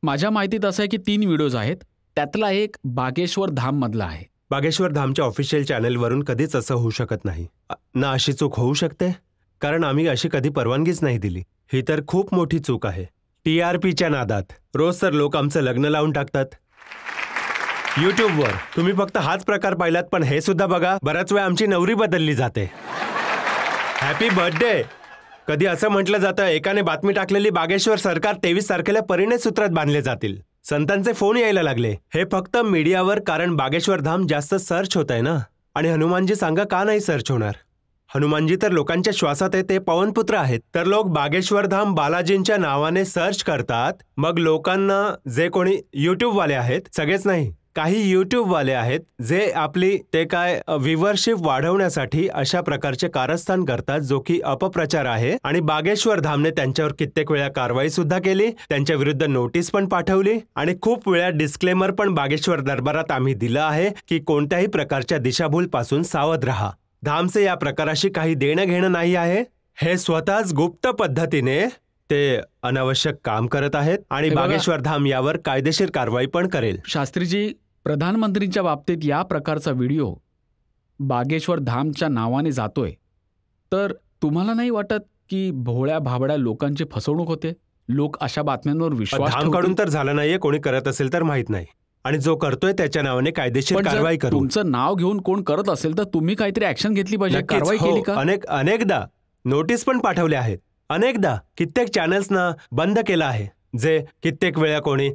माझ्या माहितीत असं आहे की 3 व्हिडिओज आहेत, त्यातला एक बागेश्वर धाम मधला आहे. बागेश्वर धामच्या ऑफिशियल चॅनलवरून कधीच असं होऊ शकत नाही. ना अशी चूक होऊ शकते, कारण आम्ही अशी कधी परवानगीच नाही दिली. ही तर खूप मोठी चूक आहे. TRPच्या नादात रोज तर लोक आमचं लग्न लावून टाकतात. यूट्यूबवर तुम्ही फक्त हाच प्रकार पाहिलात, पण हे सुद्धा बघा, बराच वेळ आमची नवरी बदलली जाते. Happy birthday. कधी असं म्हटलं जातं, एकाने बातमी टाकलेली बागेश्वर सरकार 23 तारखेला परिणय सूत्रात बांधले जातील. संतांचे फोन यायला लागले. हे फक्त मीडियावर, कारण बागेश्वर धाम जास्त सर्च होत आहे ना. आणि हनुमानजी सांगा का नाही सर्च होणार? हनुमानजी तर लोकांच्या श्वासात आहे, ते पवनपुत्र आहेत. तर लोक बागेश्वर धाम बालाजींच्या नावाने सर्च करतात. मग लोकांना, जे कोणी यूट्यूबवाले आहेत, सगळेच नाही, काही यूट्यूबवाले आहेत जे आपली ते काय व्ह्यूअरशिप वाढवण्यासाठी अशा प्रकारचे कारस्थान करतात, जो की अपप्रचार आहे. आणि बागेश्वर धामने त्यांच्यावर कित्येक वेळा कारवाई सुद्धा केली, त्यांच्या विरुद्ध नोटीस पण पाठवली, आणि खूप वेळा डिस्क्लेमर पण बागेश्वर दरबारात आम्ही दिलं आहे की कोणत्याही प्रकारच्या दिशाभूल पासून सावध रहा. धामचे या प्रकाराशी काही देणं घेणं नाही आहे. हे स्वतःच गुप्त पद्धतीने ते अनावश्यक काम करत आहेत, आणि हे बघा, बागेश्वर धाम यावर कायदेशीर कारवाई पण करेल. शास्त्रीजी, प्रधानमंत्रींच्या बाबतीत या प्रकारचा व्हिडिओ बागेश्वर धामच्या नावाने जातोय, तर तुम्हाला नाही वाटत की भोळ्या भाबड्या लोकांची फसवणूक होते? लोक अशा बातम्यांवर विश्वास धामकडून ठेवतील. तर झालं नाहीये, कोणी करत असेल तर माहित नाही, आणि जो करतोय त्याच्या नावाने कायदेशीर पण जर कारवाई करू. तुमचं नाव घेऊन कोण करत असेल तर तुम्ही काहीतरी ऍक्शन घेतली पाहिजे, नक्कीच, कारवाई हो. केली का? अनेकदा नोटीस पण पाठवल्या आहेत. अनेकदा कित्येक चॅनल्सना बंद केलं आहे, जे कित्येक वेळा कोणी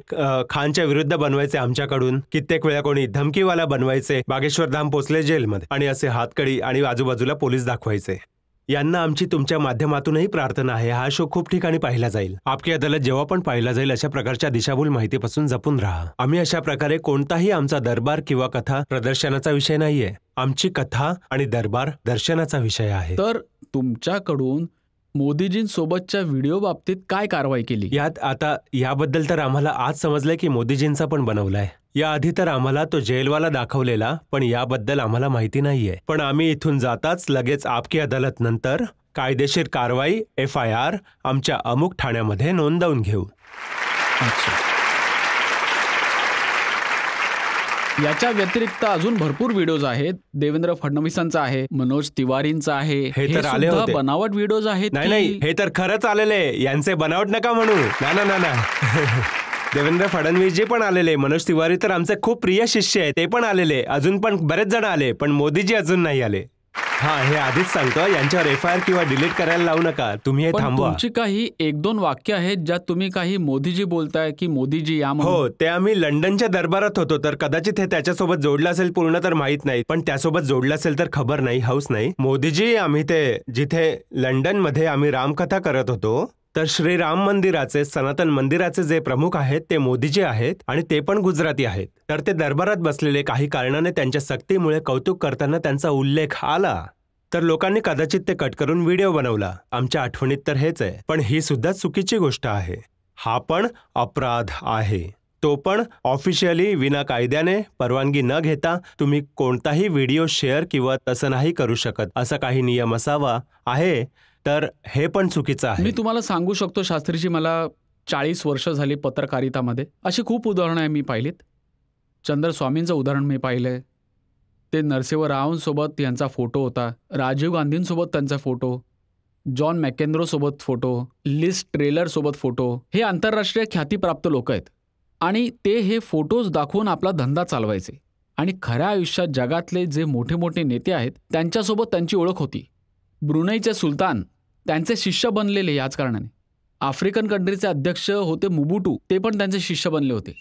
खानच्या विरुद्ध बनवायचे आमच्याकडून, कित्येक वेळा कोणी धमकीवाला बनवायचे, बागेश्वर धाम पोचले जेलमध्ये, आणि असे हातकडी आणि आजूबाजूला पोलीस दाखवायचे. यांना आमची तुमच्या माध्यमातूनही प्रार्थना आहे, हा शो खूप ठिकाणी पाहिला जाईल. आपकी अदालत जेव्हा पण पाहिला जाईल, अशा प्रकारच्या दिशाभूल माहितीपासून जपून राहा. आम्ही अशा प्रकारे कोणताही आमचा दरबार किंवा कथा प्रदर्शनाचा विषय नाहीये. आमची कथा आणि दरबार दर्शनाचा विषय आहे. तर तुमच्याकडून मोदीजींसोबतच्या व्हिडिओ बाबतीत काय कारवाई केली? यात आता याबद्दल तर आम्हाला आज समजलंय की मोदीजींचा पण बनवलाय. याआधी तर आम्हाला तो जेलवाला दाखवलेला, पण याबद्दल आम्हाला माहिती नाहीये. पण आम्ही इथून जाताच लगेच आपकी अदालत नंतर कायदेशीर कारवाई FIR आमच्या अमुक ठाण्यामध्ये नोंदवून घेऊ. याच्या व्यतिरिक्त अजून भरपूर व्हिडिओज आहेत. देवेंद्र फडणवीसांचा आहे, मनोज तिवारींचा आहे. हे तर आले सुद्धा होते. बनावट व्हिडिओज आहेत. नाही, हे तर खरंच आलेले. यांचे बनावट नका म्हणू. ना देवेंद्र फडणवीसजी पण आलेले. मनोज तिवारी तर आमचे खूप प्रिय शिष्य आहे, ते पण आलेले. अजून पण बरेच जण आले, पण मोदीजी अजून नाही आले. हे आधीच सांगतो, यांच्यावर FIR किंवा डिलीट करायला लावू नका. तुम्ही हे पण थांबवा. तुमची काही 1-2 वाक्य आहेत ज्यात तुम्ही काही मोदीजी बोलताय की मोदीजी या म्हणून. हो, ते आम्ही लंडनच्या दरबारात होतो, तर कदाचित हे त्याच्यासोबत जोडलं असेल, पूर्ण तर माहित नाही, पण त्यासोबत जोडलं असेल तर खबर नाही, हौस नाही. मोदीजी, आम्ही ते जिथे लंडनमध्ये आम्ही रामकथा करत होतो, तर श्री राम मंदिराचे, सनातन मंदिराचे जे प्रमुख आहेत ते मोदीजी आहेत, आणि ते पण गुजराती आहेत. तर ते दरबारात बसलेले काही कारणाने त्यांच्या सक्तीमुळे कौतुक करताना त्यांचा उल्लेख आला, तर लोकांनी कदाचित ते कट करून व्हिडिओ बनवला. आमच्या आठवणीत तर हेच आहे, पण ही सुद्धा चुकीची गोष्ट आहे. हा पण अपराध आहे. तो पण ऑफिशियली विना कायद्याने परवानगी न घेता तुम्ही कोणताही व्हिडिओ शेअर किंवा तसं नाही करू शकत, असा काही नियम असावा आहे, तर हे पण चुकीचं आहे. मी तुम्हाला सांगू शकतो शास्त्रीजी, मला 40 वर्ष झाली पत्रकारितामध्ये. अशी खूप उदाहरणं आहे मी पाहिलीत. चंद्रस्वामींचं उदाहरण मी पाहिलंय. ते नरसिंह रावसोबत यांचा फोटो होता, राजीव गांधींसोबत त्यांचा फोटो, जॉन मॅकेंद्रोसोबत फोटो, लिस ट्रेलरसोबत फोटो. हे आंतरराष्ट्रीय ख्यातीप्राप्त लोक आहेत आणि ते हे फोटोज दाखवून आपला धंदा चालवायचे. आणि खऱ्या आयुष्यात जगातले जे मोठे मोठे नेते आहेत त्यांच्यासोबत त्यांची ओळख होती. ब्रुनईचे सुलतान त्यांचे शिष्य बनलेले याच कारणाने. आफ्रिकन कंट्रीचे अध्यक्ष होते मुबुटू, ते पण त्यांचे शिष्य बनले होते.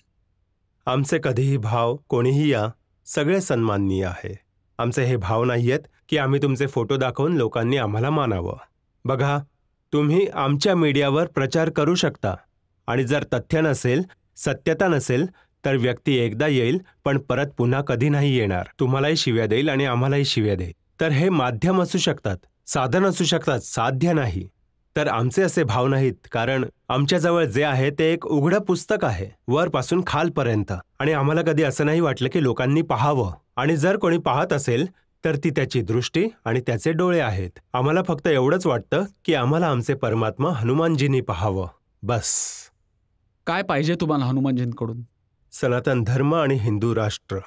आमचे कधीही भाव कोणीही या सगळे सन्माननीय आहे. आमचे हे भाव नाही आहेत की आम्ही तुमचे फोटो दाखवून लोकांनी आम्हाला मानावं. बघा, तुम्ही आमच्या मीडियावर प्रचार करू शकता आणि जर तथ्य नसेल, सत्यता नसेल, तर व्यक्ती एकदा येईल पण परत पुन्हा कधी नाही येणार. तुम्हालाही शिव्या देईल आणि आम्हालाही शिव्या देईल. तर हे माध्यम असू शकतात, साधन असू शकतात, साध्य नाही. तर आमचे असे भाव नाहीत, कारण आमच्याजवळ जे आहे ते एक उघडं पुस्तक आहे, वरपासून खालपर्यंत. आणि आम्हाला कधी असं नाही वाटलं की लोकांनी पाहावं. आणि जर कोणी पाहत असेल तर ती त्याची दृष्टी आणि त्याचे डोळे आहेत. आम्हाला फक्त एवढंच वाटतं की आम्हाला आमचे परमात्मा हनुमानजींनी पाहावं, बस. काय पाहिजे तुम्हाला हनुमानजींकडून? सनातन धर्म आणि हिंदू राष्ट्र.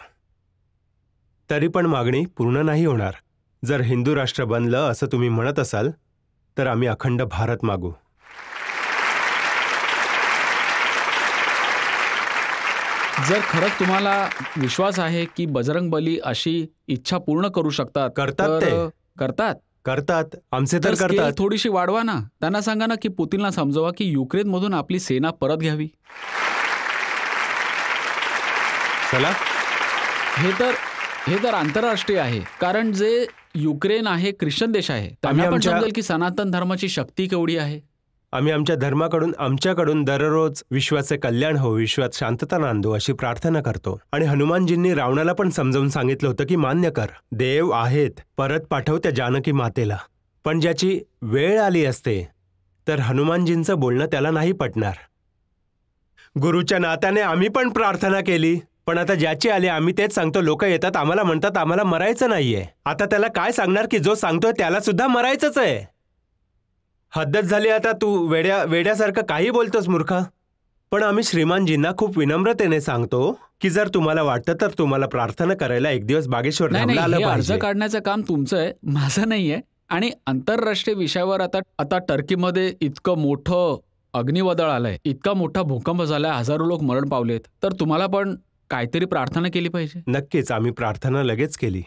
तरी पण मागणी पूर्ण नाही होणार. जर हिंदू राष्ट्र बनलं असं तुम्ही म्हणत असाल तर आम्ही अखंड भारत मागू. जर खरंच तुम्हाला विश्वास आहे की बजरंग बली अशी इच्छा पूर्ण करू शकतात, करतात तर ते. करतात आमचे तर स्केल करतात. थोडीशी वाढवा ना. त्यांना सांगा ना की पुतीनला समजवा की युक्रेनमधून आपली सेना परत घ्यावी. चला, हे तर आंतरराष्ट्रीय आहे, कारण जे युक्रेन आहे ख्रिश्चन देश आहे. त्यांना पण समजेल की सनातन धर्माची शक्ती केवढी आहे. आम्ही आमच्या धर्माकडून आमच्याकडून दररोज विश्वाचे कल्याण हो, विश्वात शांतता नांदो अशी प्रार्थना करतो. आणि हनुमानजींनी रावणाला पण समजावून सांगितलं होतं की मान्य कर, देव आहेत, परत पाठव त्या जानकी मातेला. पण ज्याची वेळ आली असते तर हनुमानजींचं बोलणं त्याला नाही पटणार. गुरुच्या नात्याने आम्ही पण प्रार्थना केली, पण आता ज्याची आली आम्ही तेच सांगतो. लोक येतात, आम्हाला म्हणतात आम्हाला मरायचं नाहीये. आता त्याला काय सांगणार की जो सांगतोय त्याला सुद्धा मरायचंच आहे. हद्दच झाली आता. तू वेड्यासारखं काही बोलतोस मूर्खा. पण आम्ही श्रीमानजींना खूप विनम्रतेने सांगतो की जर तुम्हाला वाटतं तर तुम्हाला प्रार्थना करायला एक दिवस बागेश्वर धामला आलं अर्ज पाहिजे. काढण्याचं काम तुमचं आहे, माझं नाहीये. आणि आंतरराष्ट्रीय विषयावर आता टर्कीमध्ये इतकं मोठं अग्निवदळ आलंय, इतका मोठा भूकंप झालाय, हजारो लोक मरण पावलेत, तर तुम्हाला पण काहीतरी प्रार्थना केली पाहिजे. नक्कीच आम्ही प्रार्थना लगेच केली.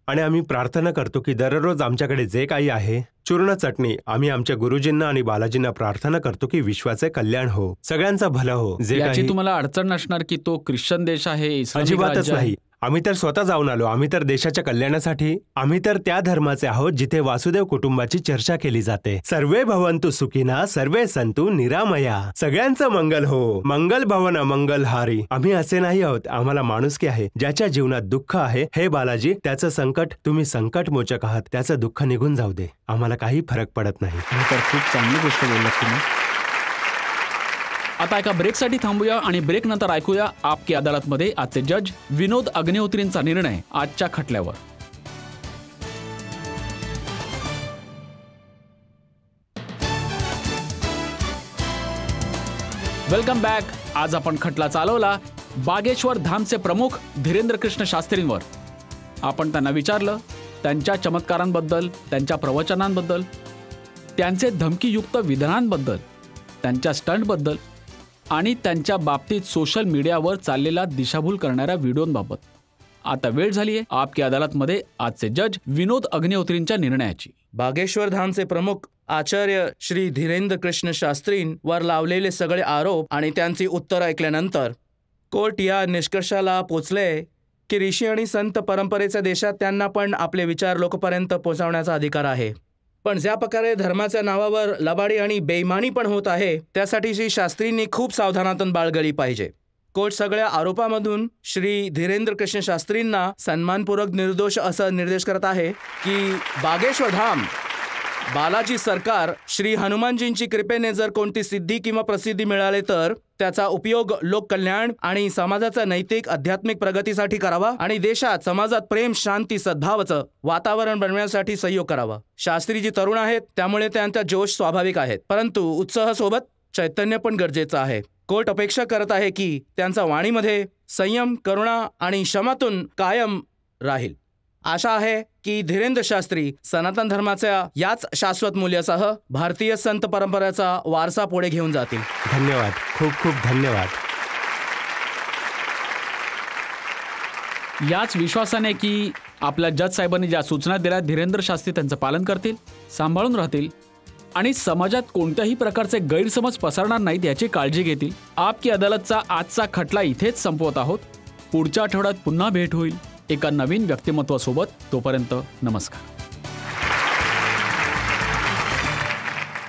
आणि आम्ही प्रार्थना करतो की दररोज आमच्याकडे जे काही आहे चूर्ण चटणी, आम्ही आमच्या गुरुजींना आणि बालाजींना प्रार्थना करतो की विश्वाचे कल्याण हो, सगळ्यांचं भलं हो. जे याची काही तुम्हाला अडचण नसणार की तो ख्रिश्चन देश आहे, इस्लामिक अजिबातच राज्य आहे. नाही. आम्ही तर स्वतः जाऊन आलो. आम्ही तर देशाच्या कल्याणासाठी, आम्ही तर त्या धर्माचे आहोत जिथे वासुदेव कुटुंबाची चर्चा केली जाते. सर्वे भवन्तु सुखिना, सर्वे संतु निरामया. सगळ्यांचं मंगल हो, मंगल भवन मंगल हारी. आम्ही असे नाही आहोत. आम्हाला माणुसकी आहे. ज्याच्या जीवनात दुःख आहे, हे बालाजी, त्याचं संकट, तुम्ही संकट मोचक आहात, त्याचं दुःख निघून जाऊ दे. आम्हाला काही फरक पडत नाही. हे तर खूप चांगली गोष्ट बोललात तुम्ही. आता एका ब्रेकसाठी थांबूया आणि ब्रेक नंतर ऐकूया आपकी अदालतमध्ये आजचे जज विनोद अग्निहोत्रींचा निर्णय आजच्या खटल्यावर. Welcome back. आज आपण खटला चालवला बागेश्वर धामचे प्रमुख धीरेंद्र कृष्ण शास्त्रींवर. आपण त्यांना विचारलं त्यांच्या चमत्कारांबद्दल, त्यांच्या प्रवचनांबद्दल, त्यांचे धमकीयुक्त विधानांबद्दल, त्यांच्या स्टंटबद्दल आणि त्यांच्या बाबतीत सोशल मीडियावर चाललेला दिशाभूल करणाऱ्या व्हिडिओंबाबत. आता वेळ झाली आहे आपकी अदालतमध्ये आजचे जज विनोद अग्निहोत्रींच्या निर्णयाची. बागेश्वर धामचे प्रमुख आचार्य श्री धीरेंद्र कृष्ण शास्त्रींवर लावलेले सगळे आरोप आणि त्यांची उत्तर ऐकल्यानंतर कोर्ट या निष्कर्षाला पोचले की ऋषी आणि संत परंपरेच्या देशात त्यांना पण आपले विचार लोकांपर्यंत पोहोचवण्याचा अधिकार आहे. पण ज्या प्रकारे धर्माच्या नावावर लबाडी आणि बेईमानी पण होत आहे, त्यासाठी श्री शास्त्रींनी खूप सावधानातून बाळगली पाहिजे. कोर्ट सगळ्या आरोपामधून श्री धीरेंद्र कृष्ण शास्त्रींना सन्मानपूर्वक निर्दोष असा निर्देश करत आहे की बागेश्वर धाम बालाजी सरकार श्री हनुमानजींची कृपेने जर कोणती सिद्धी किंवा प्रसिद्धी मिळाली तर त्याचा उपयोग लोककल्याण आणि समाजाच्या नैतिक आध्यात्मिक प्रगतीसाठी करावा आणि देशात समाजात प्रेम शांती सद्भावाचं वातावरण बनवण्यासाठी सहयोग करावा. शास्त्रीजी तरुण आहेत त्यामुळे त्यांचा जोश स्वाभाविक आहे, परंतु उत्साहासोबत चैतन्य पण गरजेचं आहे. कोर्ट अपेक्षा करत आहे की त्यांचा वाणीमध्ये संयम, करुणा आणि क्षमातून कायम राहील. आशा आहे की धीरेंद्र शास्त्री सनातन धर्माच्या याच शाश्वत मूल्यासह भारतीय संत परंपरेचा वारसा पुढे घेऊन जातील. धन्यवाद, खूप खूप धन्यवाद. याच विश्वासाने की आपल्या जज साहेबांनी ज्या सूचना दिल्या धीरेंद्र शास्त्री त्यांचं पालन करतील, सांभाळून राहतील आणि समाजात कोणत्याही प्रकारचे गैरसमज पसरणार नाहीत याची काळजी घेतील. आपकी अदालतचा आजचा खटला इथेच संपवत आहोत. पुढच्या आठवड्यात पुन्हा भेट होईल एका नवीन व्यक्तिमत्वासोबत. तोपर्यंत नमस्कार.